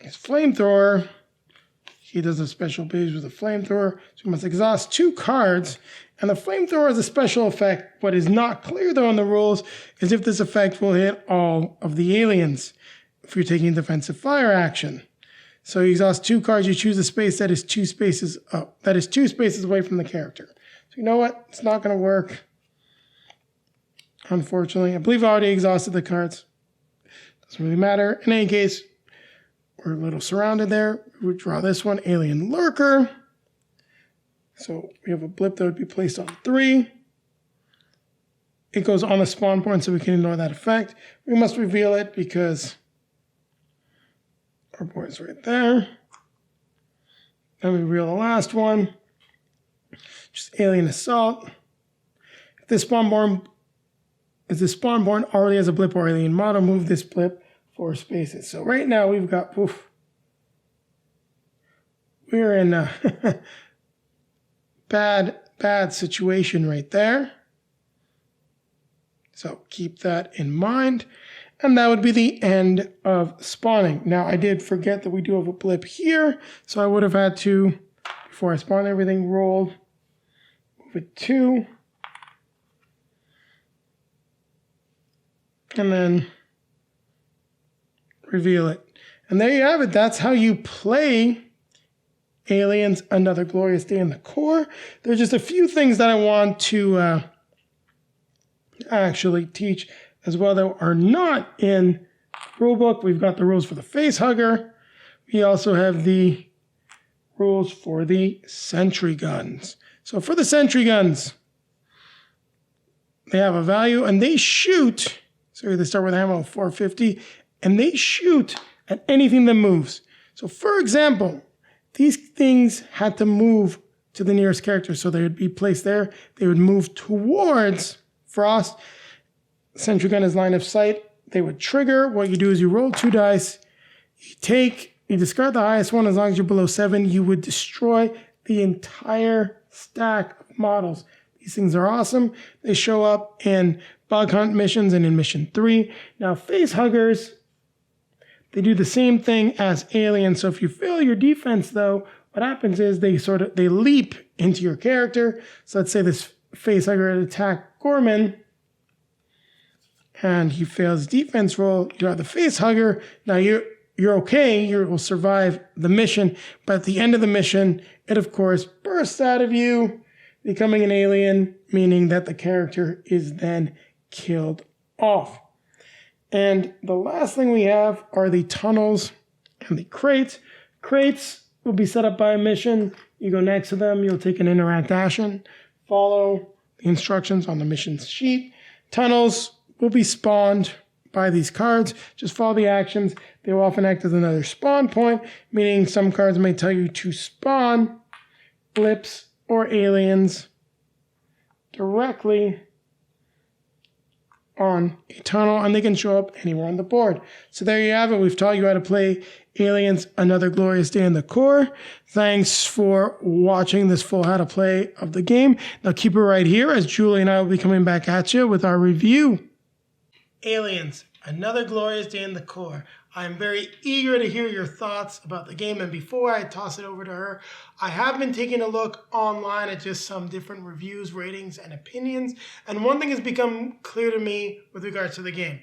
his flamethrower. He does a special ability with a flamethrower, so he must exhaust 2 cards. And the flamethrower has a special effect. What is not clear, though, in the rules is if this effect will hit all of the aliens if you're taking defensive fire action. So you exhaust 2 cards, you choose a space that is 2 spaces up. That is 2 spaces away from the character. So you know what? It's not going to work. Unfortunately, I believe I already exhausted the cards. Doesn't really matter. In any case, we're a little surrounded there. We would draw this one, Alien Lurker. So we have a blip that would be placed on 3. It goes on the spawn point, so we can ignore that effect. We must reveal it because our boy's right there. Then we reveal the last one, just Alien Assault. If this spawn born already has a blip or alien model, move this blip 4 spaces. So right now we've got, we're in a bad situation right there. So keep that in mind. And that would be the end of spawning. Now I did forget that we do have a blip here. So I would have had to, before I spawn everything, roll, move it 2. And then reveal it. And there you have it. That's how you play Aliens, Another Glorious Day in the Core. There's just a few things that I want to actually teach as well that are not in the rulebook. We've got the rules for the face hugger. We also have the rules for the sentry guns. So for the sentry guns, they have a value and they shoot. So they start with ammo of 450 and they shoot at anything that moves. So for example, these things had to move to the nearest character, so they would be placed there. They would move towards Frost. Sentry gun is line of sight. They would trigger. What you do is you roll 2 dice. You discard the highest one. As long as you're below 7, you would destroy the entire stack of models. These things are awesome. They show up in bug hunt missions and in mission 3. Now, face huggers, they do the same thing as aliens. So if you fail your defense, though, what happens is they leap into your character. So let's say this face hugger attack Gorman, and he fails his defense roll. You are the face hugger. Now you're okay. You will survive the mission. But at the end of the mission, it of course bursts out of you, becoming an alien, meaning that the character is then killed off. And the last thing we have are the tunnels and the crates. Crates will be set up by a mission. You go next to them, you'll take an interact action, follow the instructions on the mission sheet. Tunnels will be spawned by these cards. Just follow the actions. They will often act as another spawn point, meaning some cards may tell you to spawn blips or aliens directly on a tunnel, and they can show up anywhere on the board. So there you have it. We've taught you how to play Aliens, Another Glorious Day in the Core. Thanks for watching this full how to play of the game. Now keep it right here as Julie and I will be coming back at you with our review. Aliens, Another Glorious Day in the Core. I'm very eager to hear your thoughts about the game, and before I toss it over to her, I have been taking a look online at just some different reviews, ratings, and opinions, and one thing has become clear to me with regards to the game.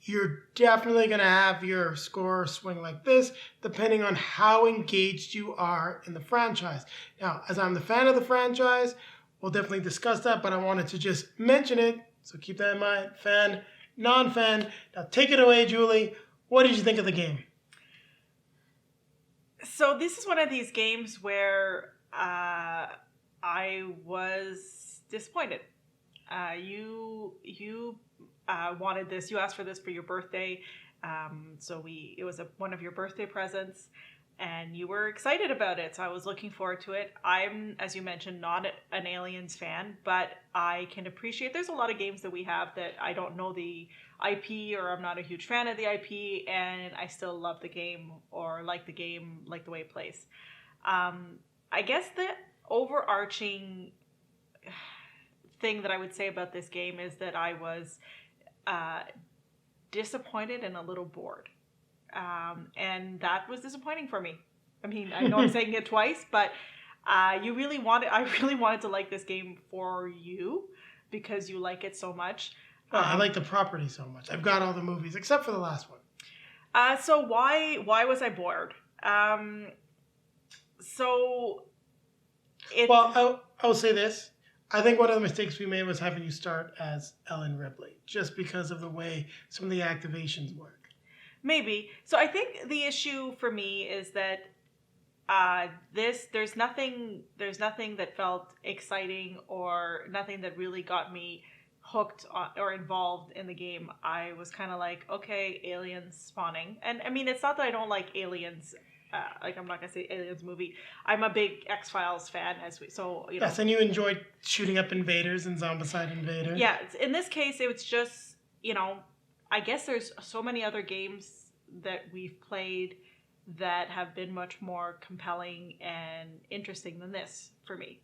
You're definitely going to have your score swing like this, depending on how engaged you are in the franchise. Now, as I'm the fan of the franchise, we'll definitely discuss that, but I wanted to just mention it, so keep that in mind. Fan, non-fan. Now take it away, Julie. What did you think of the game? So this is one of these games where I was disappointed. You wanted this. You asked for this for your birthday. It was one of your birthday presents, and you were excited about it. So I was looking forward to it. I'm, as you mentioned, not an Aliens fan, but I can appreciate there's a lot of games that we have that I don't know the IP, or I'm not a huge fan of the IP, and I still love the game or like the game, like the way it plays. I guess the overarching thing that I would say about this game is that I was disappointed and a little bored. And that was disappointing for me. I mean, I know I'm saying it twice, but I really wanted to like this game for you because you like it so much. I like the property so much. I've got all the movies except for the last one. So why was I bored? I'll say this. I think one of the mistakes we made was having you start as Ellen Ripley, just because of the way some of the activations work. Maybe. So I think the issue for me is that there's nothing that felt exciting or nothing that really got me hooked on, or involved in the game. I was kind of like, okay, aliens spawning. And I mean, it's not that I don't like aliens. I'm not going to say aliens movie. I'm a big X-Files fan, Yes, and you enjoyed shooting up invaders and Zombicide Invader. Yeah, in this case, it was just, I guess there's so many other games that we've played that have been much more compelling and interesting than this for me.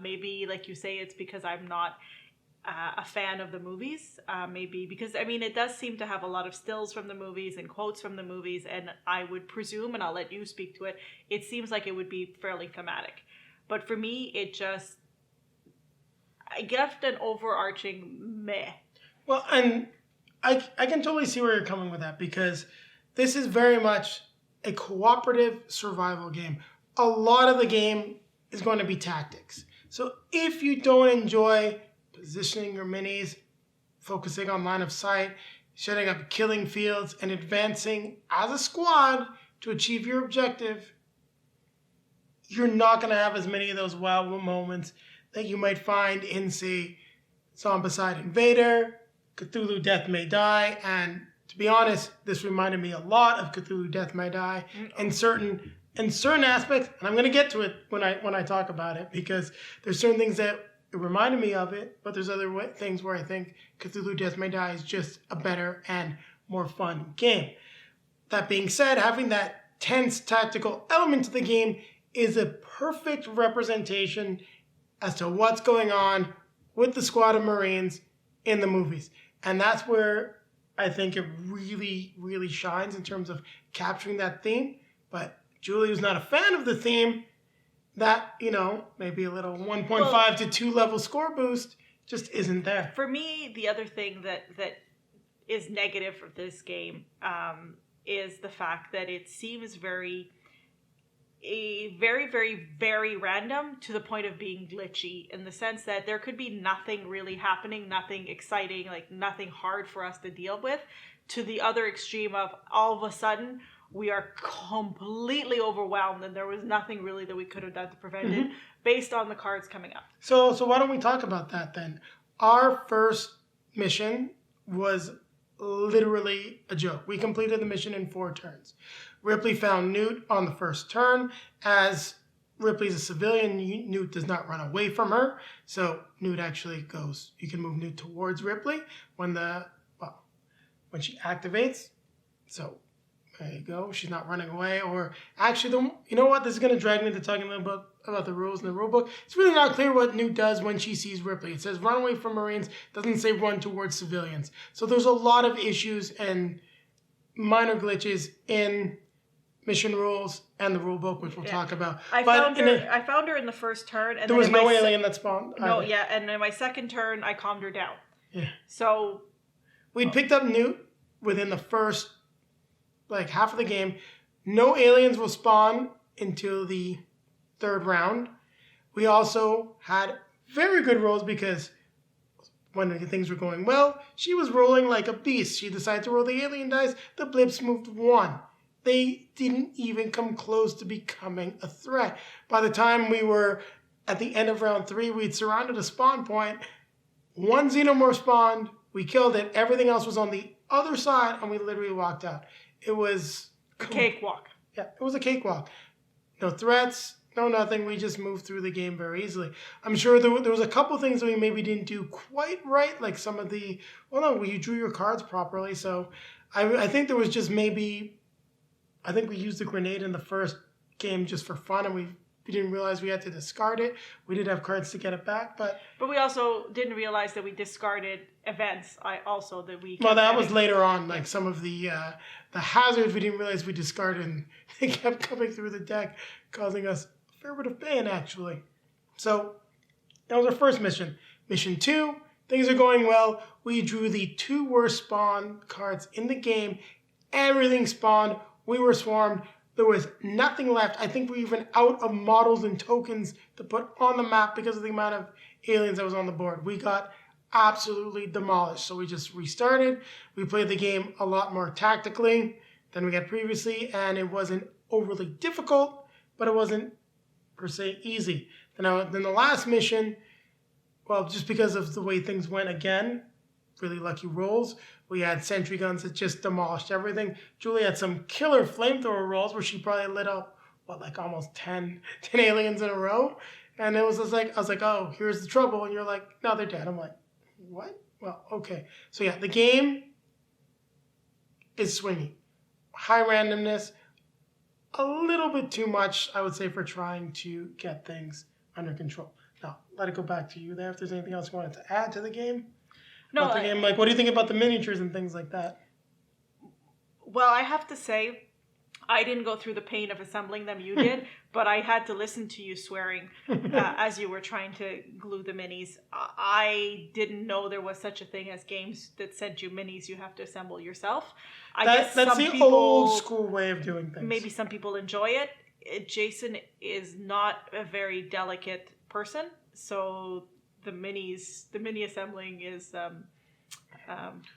Maybe, like you say, it's because I'm not a fan of the movies, maybe because it does seem to have a lot of stills from the movies and quotes from the movies, and I would presume, and I'll let you speak to it, it seems like it would be fairly thematic. But for me, I get an overarching meh. Well, and I can totally see where you're coming with that, because this is very much a cooperative survival game. A lot of the game is going to be tactics. So if you don't enjoy positioning your minis, focusing on line of sight, setting up killing fields, and advancing as a squad to achieve your objective, you're not going to have as many of those wow moments that you might find in, say, Zombicide Invader, Cthulhu Death May Die, and to be honest, this reminded me a lot of Cthulhu Death May Die in certain aspects, and I'm going to get to it when I talk about it, because there's certain things that it reminded me of it, but there's other things where I think Cthulhu Death May Die is just a better and more fun game. That being said, having that tense tactical element to the game is a perfect representation as to what's going on with the squad of Marines in the movies. And that's where I think it really, really shines in terms of capturing that theme. But Julie, who's not a fan of the theme, that, maybe a little 1.5 to 2 level score boost just isn't there. For me, the other thing that is negative for this game is the fact that it seems very, very, very random, to the point of being glitchy, in the sense that there could be nothing really happening, nothing exciting, like nothing hard for us to deal with, to the other extreme of all of a sudden we are completely overwhelmed and there was nothing really that we could have done to prevent it based on the cards coming up. So why don't we talk about that then? Our first mission was literally a joke. We completed the mission in 4 turns. Ripley found Newt on the first turn. As Ripley's a civilian, Newt does not run away from her. So Newt actually goes, you can move Newt towards Ripley when she activates. So there you go. She's not running away. Or actually, you know what? This is going to drag me into talking a little bit about the rules in the rulebook. It's really not clear what Newt does when she sees Ripley. It says run away from Marines. Doesn't say run towards civilians. So there's a lot of issues and minor glitches in mission rules and the rulebook, which we'll talk about. I found her in the first turn, and there was no alien that spawned. No, yeah, and in my second turn, I calmed her down. Yeah. So we'd picked up Newt within the first half of the game. No aliens will spawn until the third round. We also had very good rolls because when things were going well, she was rolling like a beast. She decided to roll the alien dice. The blips moved 1. They didn't even come close to becoming a threat. By the time we were at the end of round 3, we'd surrounded a spawn point. 1 Xenomorph spawned. We killed it. Everything else was on the other side, and we literally walked out. It was a cakewalk. Yeah, it was a cakewalk. No threats, no nothing. We just moved through the game very easily. I'm sure there was a couple things that we maybe didn't do quite right, like some of the, you drew your cards properly. So I think there was just I think we used the grenade in the first game just for fun, and we didn't realize we had to discard it. We did have cards to get it back, but we also didn't realize that we discarded events. That was later on. Like some of the hazards, we didn't realize we discarded, and they kept coming through the deck, causing us a fair bit of pain, actually. So that was our first mission. Mission 2, things are going well. We drew the 2 worst spawn cards in the game. Everything spawned. We were swarmed. There was nothing left. I think we were even out of models and tokens to put on the map because of the amount of aliens that was on the board. We got absolutely demolished. So we just restarted. We played the game a lot more tactically than we had previously, and it wasn't overly difficult, but it wasn't per se easy. Then the last mission, just because of the way things went again, really lucky rolls. We had sentry guns that just demolished everything. Julie had some killer flamethrower rolls where she probably lit up, almost 10 aliens in a row. And it was just I was like, oh, here's the trouble. And you're like, no, they're dead. I'm like, what? Well, okay. So yeah, the game is swingy. High randomness. A little bit too much, I would say, for trying to get things under control. Now, let it go back to you there if there's anything else you wanted to add to the game. No, the game, what do you think about the miniatures and things like that? Well, I have to say, I didn't go through the pain of assembling them. You did, but I had to listen to you swearing as you were trying to glue the minis. I didn't know there was such a thing as games that sent you minis you have to assemble yourself. I guess that's the old school way of doing things. Maybe some people enjoy it. Jason is not a very delicate person, so the mini assembling is.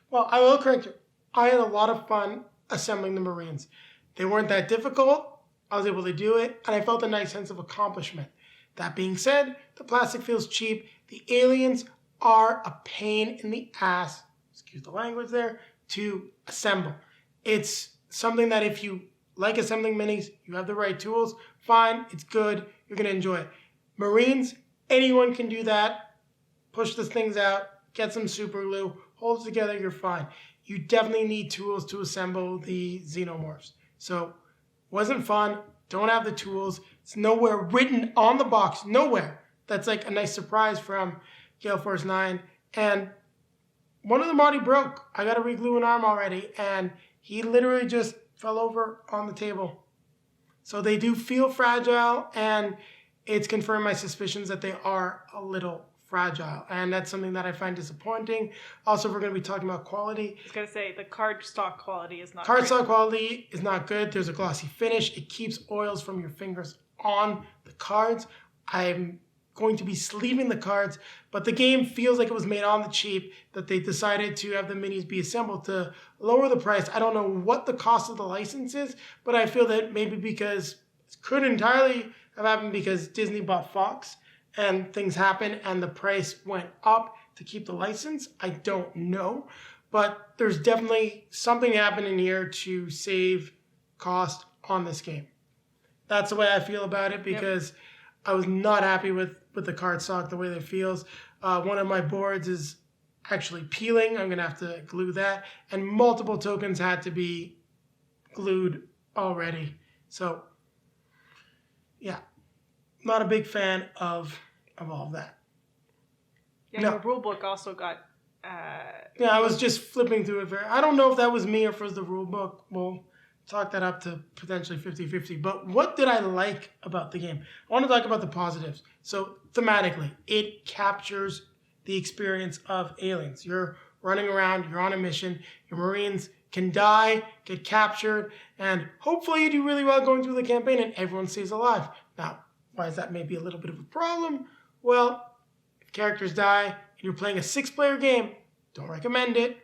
Well, I will correct you. I had a lot of fun assembling the Marines. They weren't that difficult. I was able to do it, and I felt a nice sense of accomplishment. That being said, the plastic feels cheap. The aliens are a pain in the ass, excuse the language there, to assemble. It's something that if you like assembling minis, you have the right tools, fine, it's good, you're going to enjoy it. Marines, anyone can do that. Push the things out, get some super glue, hold it together, you're fine. You definitely need tools to assemble the Xenomorphs. So, wasn't fun, don't have the tools, it's nowhere written on the box, nowhere. That's like a nice surprise from Gale Force 9. And one of them already broke. I got to re-glue an arm already, and he literally just fell over on the table. So they do feel fragile, and it's confirmed my suspicions that they are a little fragile, and that's something that I find disappointing. Also, if we're going to be talking about quality, I was going to say the cardstock quality is not Cardstock quality is not good. There's a glossy finish. It keeps oils from your fingers on the cards. I'm going to be sleeving the cards, but the game feels like it was made on the cheap, that they decided to have the minis be assembled to lower the price. I don't know what the cost of the license is, but I feel that maybe because it could entirely have happened because Disney bought Fox and things happened and the price went up to keep the license. I don't know, but there's definitely something happening here to save cost on this game. That's the way I feel about it because I was not happy with the card stock, the way that it feels. One of my boards is actually peeling. I'm going to have to glue that. And multiple tokens had to be glued already. So, yeah, not a big fan of all of that. Yeah, no. Your rule book also got... yeah, I was just flipping through it. I don't know if that was me or if it was the rule book. We'll talk that up to potentially 50-50. But what did I like about the game? I want to talk about the positives. So thematically, it captures the experience of aliens. You're running around, you're on a mission, your Marines can die, get captured, and hopefully you do really well going through the campaign and everyone stays alive. Now, why is that maybe a little bit of a problem? Well, if characters die and you're playing a 6-player game, don't recommend it.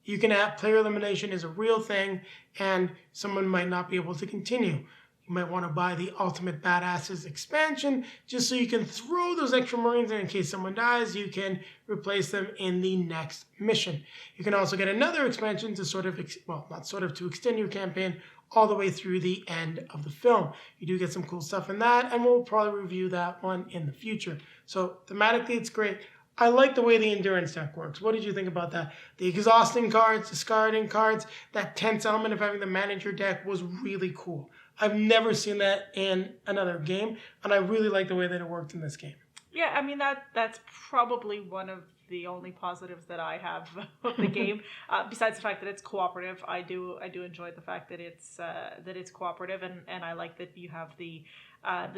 You can have player elimination is a real thing, and someone might not be able to continue. You might want to buy the Ultimate Badasses expansion just so you can throw those extra Marines in case someone dies. You can replace them in the next mission. You can also get another expansion to to extend your campaign all the way through the end of the film. You do get some cool stuff in that, and we'll probably review that one in the future. So thematically, it's great. I like the way the endurance deck works. What did you think about that? The exhausting cards, discarding cards, that tense element of having the manager deck was really cool. I've never seen that in another game, and I really like the way that it worked in this game. Yeah, I mean, that's probably one of the only positives that I have of the game. Besides the fact that it's cooperative, I do enjoy the fact that it's cooperative, and I like that you have the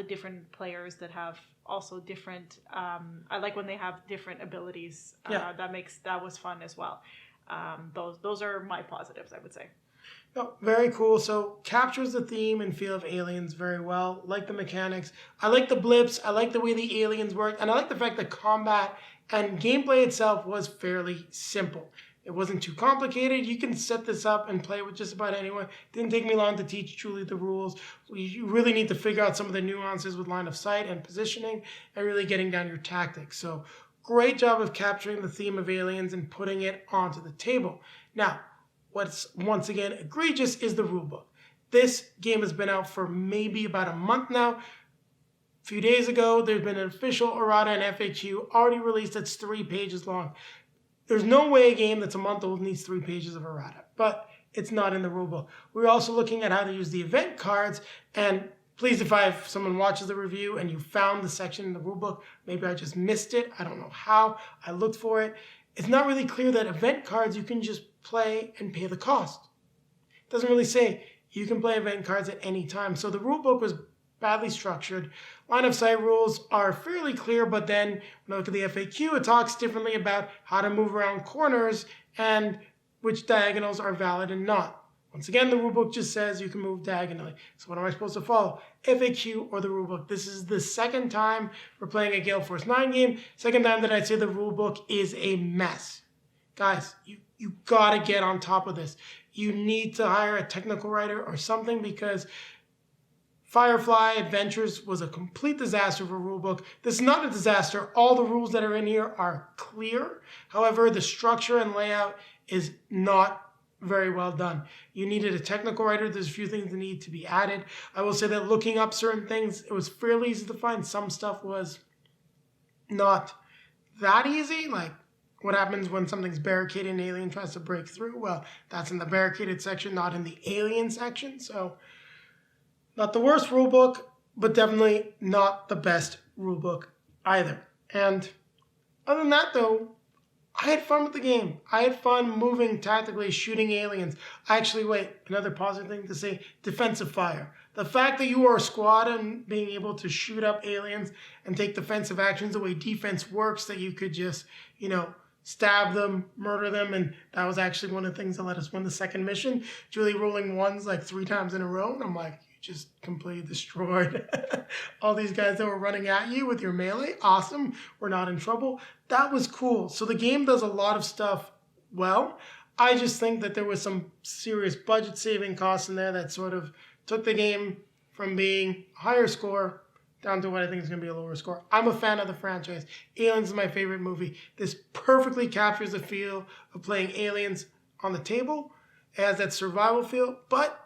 different players that have also different. I like when they have different abilities. That was fun as well. Those are my positives, I would say. Oh, very cool. So captures the theme and feel of aliens very well. Like the mechanics. I like the blips. I like the way the aliens work. And I like the fact that combat and gameplay itself was fairly simple. It wasn't too complicated. You can set this up and play with just about anyone. It didn't take me long to teach Julie the rules. You really need to figure out some of the nuances with line of sight and positioning and really getting down your tactics. So great job of capturing the theme of aliens and putting it onto the table. Now, what's once again egregious is the rulebook. This game has been out for maybe about a month now. A few days ago, there's been an official errata and FAQ already released that's 3 pages long. There's no way a game that's a month old needs 3 pages of errata, but it's not in the rulebook. We're also looking at how to use the event cards, and please, if someone watches the review and you found the section in the rulebook, maybe I just missed it. I don't know how. I looked for it. It's not really clear that event cards you can just play and pay the cost. It doesn't really say you can play event cards at any time. So the rulebook was badly structured. Line of sight rules are fairly clear, but then when I look at the FAQ, it talks differently about how to move around corners and which diagonals are valid and not. Once again, the rulebook just says you can move diagonally. So what am I supposed to follow? FAQ or the rulebook? This is the second time we're playing a Gale Force 9 game. Second time that I'd say the rulebook is a mess. Guys, you gotta get on top of this. You need to hire a technical writer or something, because Firefly Adventures was a complete disaster for rulebook. This is not a disaster. All the rules that are in here are clear. However, the structure and layout is not very well done. You needed a technical writer. There's a few things that need to be added. I will say that looking up certain things, it was fairly easy to find. Some stuff was not that easy, like what happens when something's barricaded and an alien tries to break through. Well, that's in the barricaded section, not in the alien section. So not the worst rulebook, but definitely not the best rulebook either. And other than that, though, I had fun with the game. I had fun moving tactically, shooting aliens. Another positive thing to say, defensive fire. The fact that you are a squad and being able to shoot up aliens and take defensive actions the way defense works, that you could just, stab them, murder them, and that was actually one of the things that let us win the second mission. Julie rolling ones like 3 times in a row, and I'm like, you just completely destroyed all these guys that were running at you with your melee. Awesome. We're not in trouble. That was cool. So the game does a lot of stuff well. I just think that there was some serious budget saving costs in there that sort of took the game from being a higher score down to what I think is going to be a lower score. I'm a fan of the franchise. Aliens is my favorite movie. This perfectly captures the feel of playing aliens on the table. It has that survival feel. But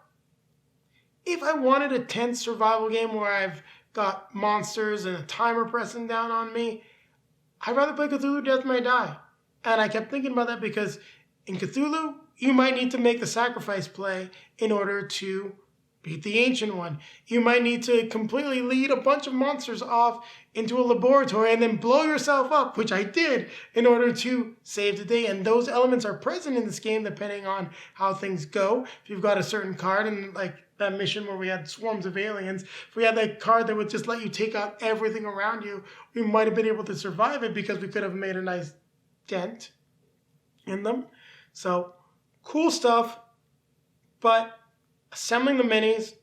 if I wanted a tense survival game where I've got monsters and a timer pressing down on me. I'd rather play Cthulhu Death May Die. And I kept thinking about that because in Cthulhu, you might need to make the sacrifice play in order to beat the Ancient One. You might need to completely lead a bunch of monsters off into a laboratory and then blow yourself up, which I did, in order to save the day. And those elements are present in this game depending on how things go. If you've got a certain card, and like that mission where we had swarms of aliens, if we had that card that would just let you take out everything around you, we might have been able to survive it because we could have made a nice dent in them. So, cool stuff, but assembling the minis,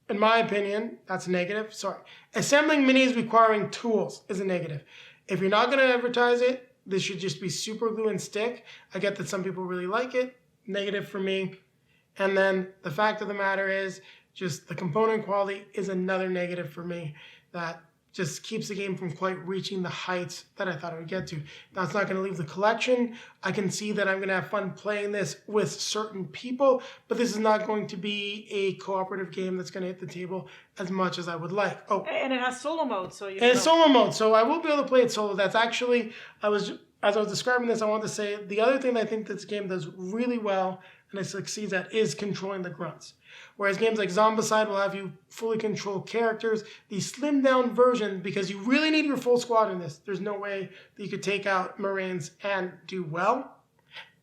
in my opinion, that's a negative. Sorry. Assembling minis requiring tools is a negative. If you're not going to advertise it, this should just be super glue and stick. I get that some people really like it. Negative for me. And then the fact of the matter is, just the component quality is another negative for me that just keeps the game from quite reaching the heights that I thought it would get to. Now, it's not going to leave the collection. I can see that I'm going to have fun playing this with certain people, but this is not going to be a cooperative game that's going to hit the table as much as I would like. Oh, and it has solo mode, so it's solo mode, so I will be able to play it solo. That's actually, as I was describing this, I want to say the other thing I think this game does really well and it succeeds at is controlling the grunts. Whereas games like Zombicide will have you fully control characters, the slimmed down version, because you really need your full squad in this. There's no way that you could take out Marines and do well,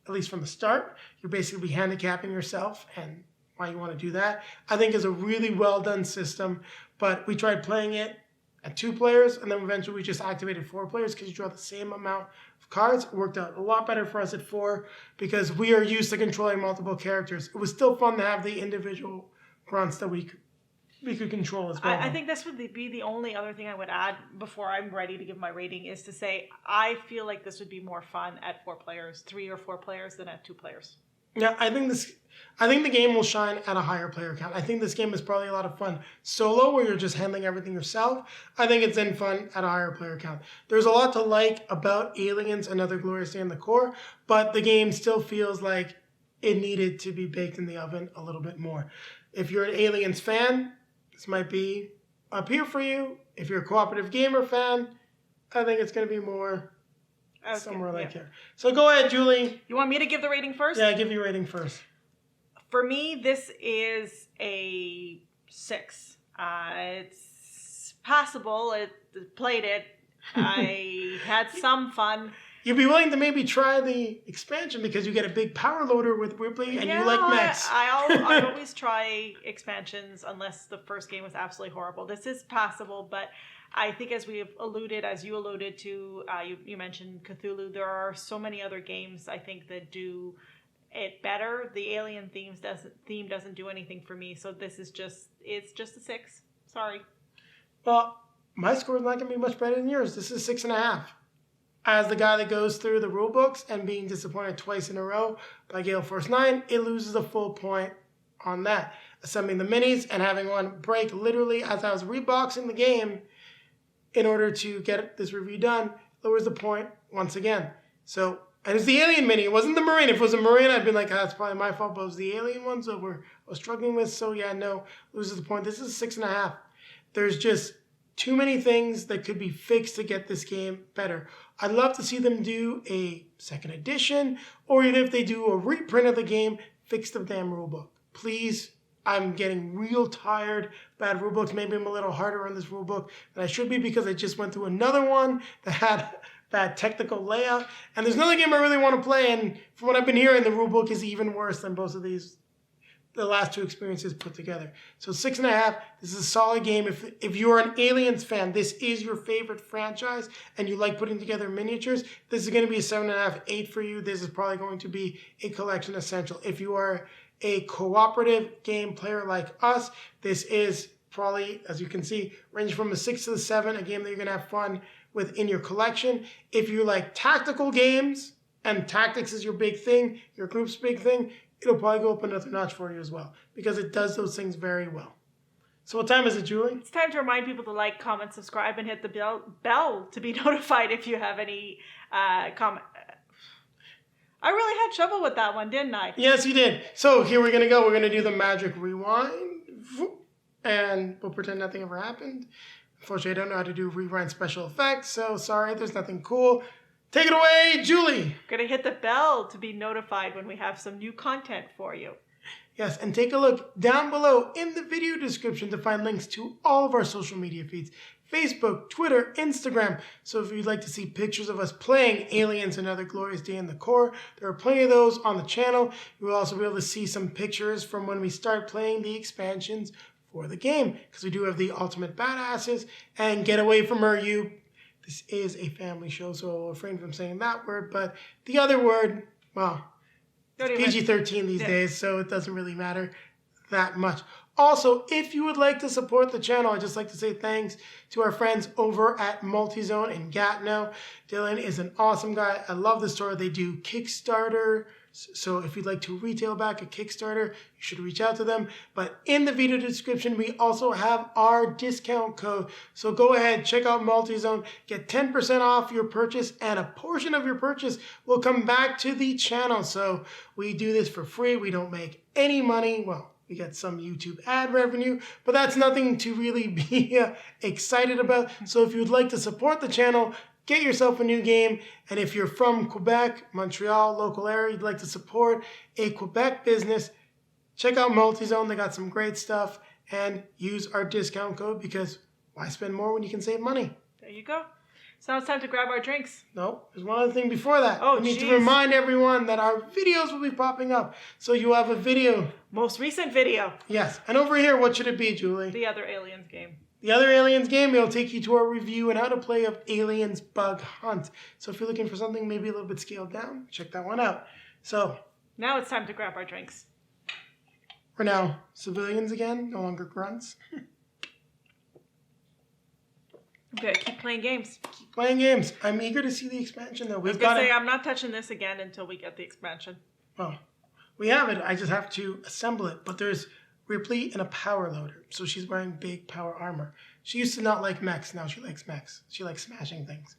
at least from the start. You're basically handicapping yourself, and why you want to do that, I think, is a really well done system. But we tried playing it at 2 players, and then eventually we just activated 4 players because you draw the same amount of cards. It worked out a lot better for us at 4 because we are used to controlling multiple characters. It was still fun to have the individual grunts that we could control as well. I think this would be the only other thing I would add before I'm ready to give my rating, is to say I feel like this would be more fun at 4 players, 3 or 4 players, than at 2 players. Yeah, I think the game will shine at a higher player count. I think this game is probably a lot of fun solo, where you're just handling everything yourself. I think it's in fun at a higher player count. There's a lot to like about Aliens, Another Glorious Day in the Core, but the game still feels like it needed to be baked in the oven a little bit more. If you're an Aliens fan, this might be up here for you. If you're a cooperative gamer fan, I think it's going to be more somewhere like here. So go ahead, Julie. You want me to give the rating first? Yeah, give your rating first. For me, this is a 6. It's passable. Played it. I had some fun. You'd be willing to maybe try the expansion because you get a big power loader with Ripley and you like mechs. I always try expansions unless the first game was absolutely horrible. This is passable, but I think as you alluded to, you mentioned Cthulhu. There are so many other games I think that do it better. The alien theme doesn't do anything for me, so this is just a 6. Sorry. Well, my score is not going to be much better than yours. This is 6.5. As the guy that goes through the rule books and being disappointed twice in a row by Gale Force 9, it loses a full point on that. Assembling the minis and having one break literally as I was reboxing the game in order to get this review done lowers the point once again. So, and it's the alien mini. It wasn't the Marine. If it was a Marine, I'd been like, that's probably my fault, but it was the alien ones that I was struggling with. So yeah, no, loses the point. This is 6.5. There's just too many things that could be fixed to get this game better. I'd love to see them do a second edition, or even if they do a reprint of the game, fix the damn rulebook. Please, I'm getting real tired. Bad rulebooks. Maybe I'm a little harder on this rulebook than I should be because I just went through another one that had bad technical layout. And there's another game I really want to play, and from what I've been hearing, the rulebook is even worse than both of these, the last 2 experiences put together. So 6.5, this is a solid game. If you're an Aliens fan, this is your favorite franchise, and you like putting together miniatures, this is going to be a 7.5, 8 for you. This is probably going to be a collection essential. If you are a cooperative game player like us, this is probably, as you can see, range from a 6 to a 7, a game that you're going to have fun with in your collection. If you like tactical games, and tactics is your big thing, your group's big thing, it'll probably go up another notch for you as well, because it does those things very well. So what time is it, Julie? It's time to remind people to like, comment, subscribe, and hit the bell to be notified if you have any comment. I really had trouble with that one, didn't I? Yes, you did. So here we're going to go. We're going to do the magic rewind. and we'll pretend nothing ever happened. Unfortunately, I don't know how to do rerun special effects, so sorry, there's nothing cool. Take it away, Julie! Gonna hit the bell to be notified when we have some new content for you. Yes, and take a look down below in the video description to find links to all of our social media feeds. Facebook, Twitter, Instagram. So if you'd like to see pictures of us playing Aliens Another Glorious Day in the Core, there are plenty of those on the channel. You will also be able to see some pictures from when we start playing the expansions for the game, because we do have the Ultimate Badasses and Get Away From Her, You. This is a family show, so I'll refrain from saying that word, but the other word, well, it's PG-13 these days, so it doesn't really matter that much. Also, if you would like to support the channel, I'd just like to say thanks to our friends over at Multizone in Gatineau. Dylan is an awesome guy. I love the store. They do Kickstarter. So if you'd like to retail back a Kickstarter, you should reach out to them. But in the video description, we also have our discount code. So go ahead, check out Multizone, get 10% off your purchase, and a portion of your purchase will come back to the channel. So we do this for free. We don't make any money. Well, we get some YouTube ad revenue, but that's nothing to really be excited about. So if you'd like to support the channel, get yourself a new game. And if you're from Quebec, Montreal, local area, you'd like to support a Quebec business, check out Multizone. They got some great stuff. And use our discount code, because why spend more when you can save money? There you go. So now it's time to grab our drinks. No, there's one other thing before that. Oh, we need to remind everyone that our videos will be popping up. So you have a video. Most recent video. Yes. And over here, what should it be, Julie? The other Aliens game. The other Aliens game, it'll take you to our review and how to play of Aliens Bug Hunt. So if you're looking for something maybe a little bit scaled down, check that one out. So now it's time to grab our drinks. We're now civilians again, no longer grunts. Okay, keep playing games. Keep playing games. I'm eager to see the expansion, though. I was going to say, I'm not touching this again until we get the expansion. Well, we have it. I just have to assemble it. But there's Ripley in a power loader, so she's wearing big power armor. She used to not like mechs. Now she likes mechs. She likes smashing things.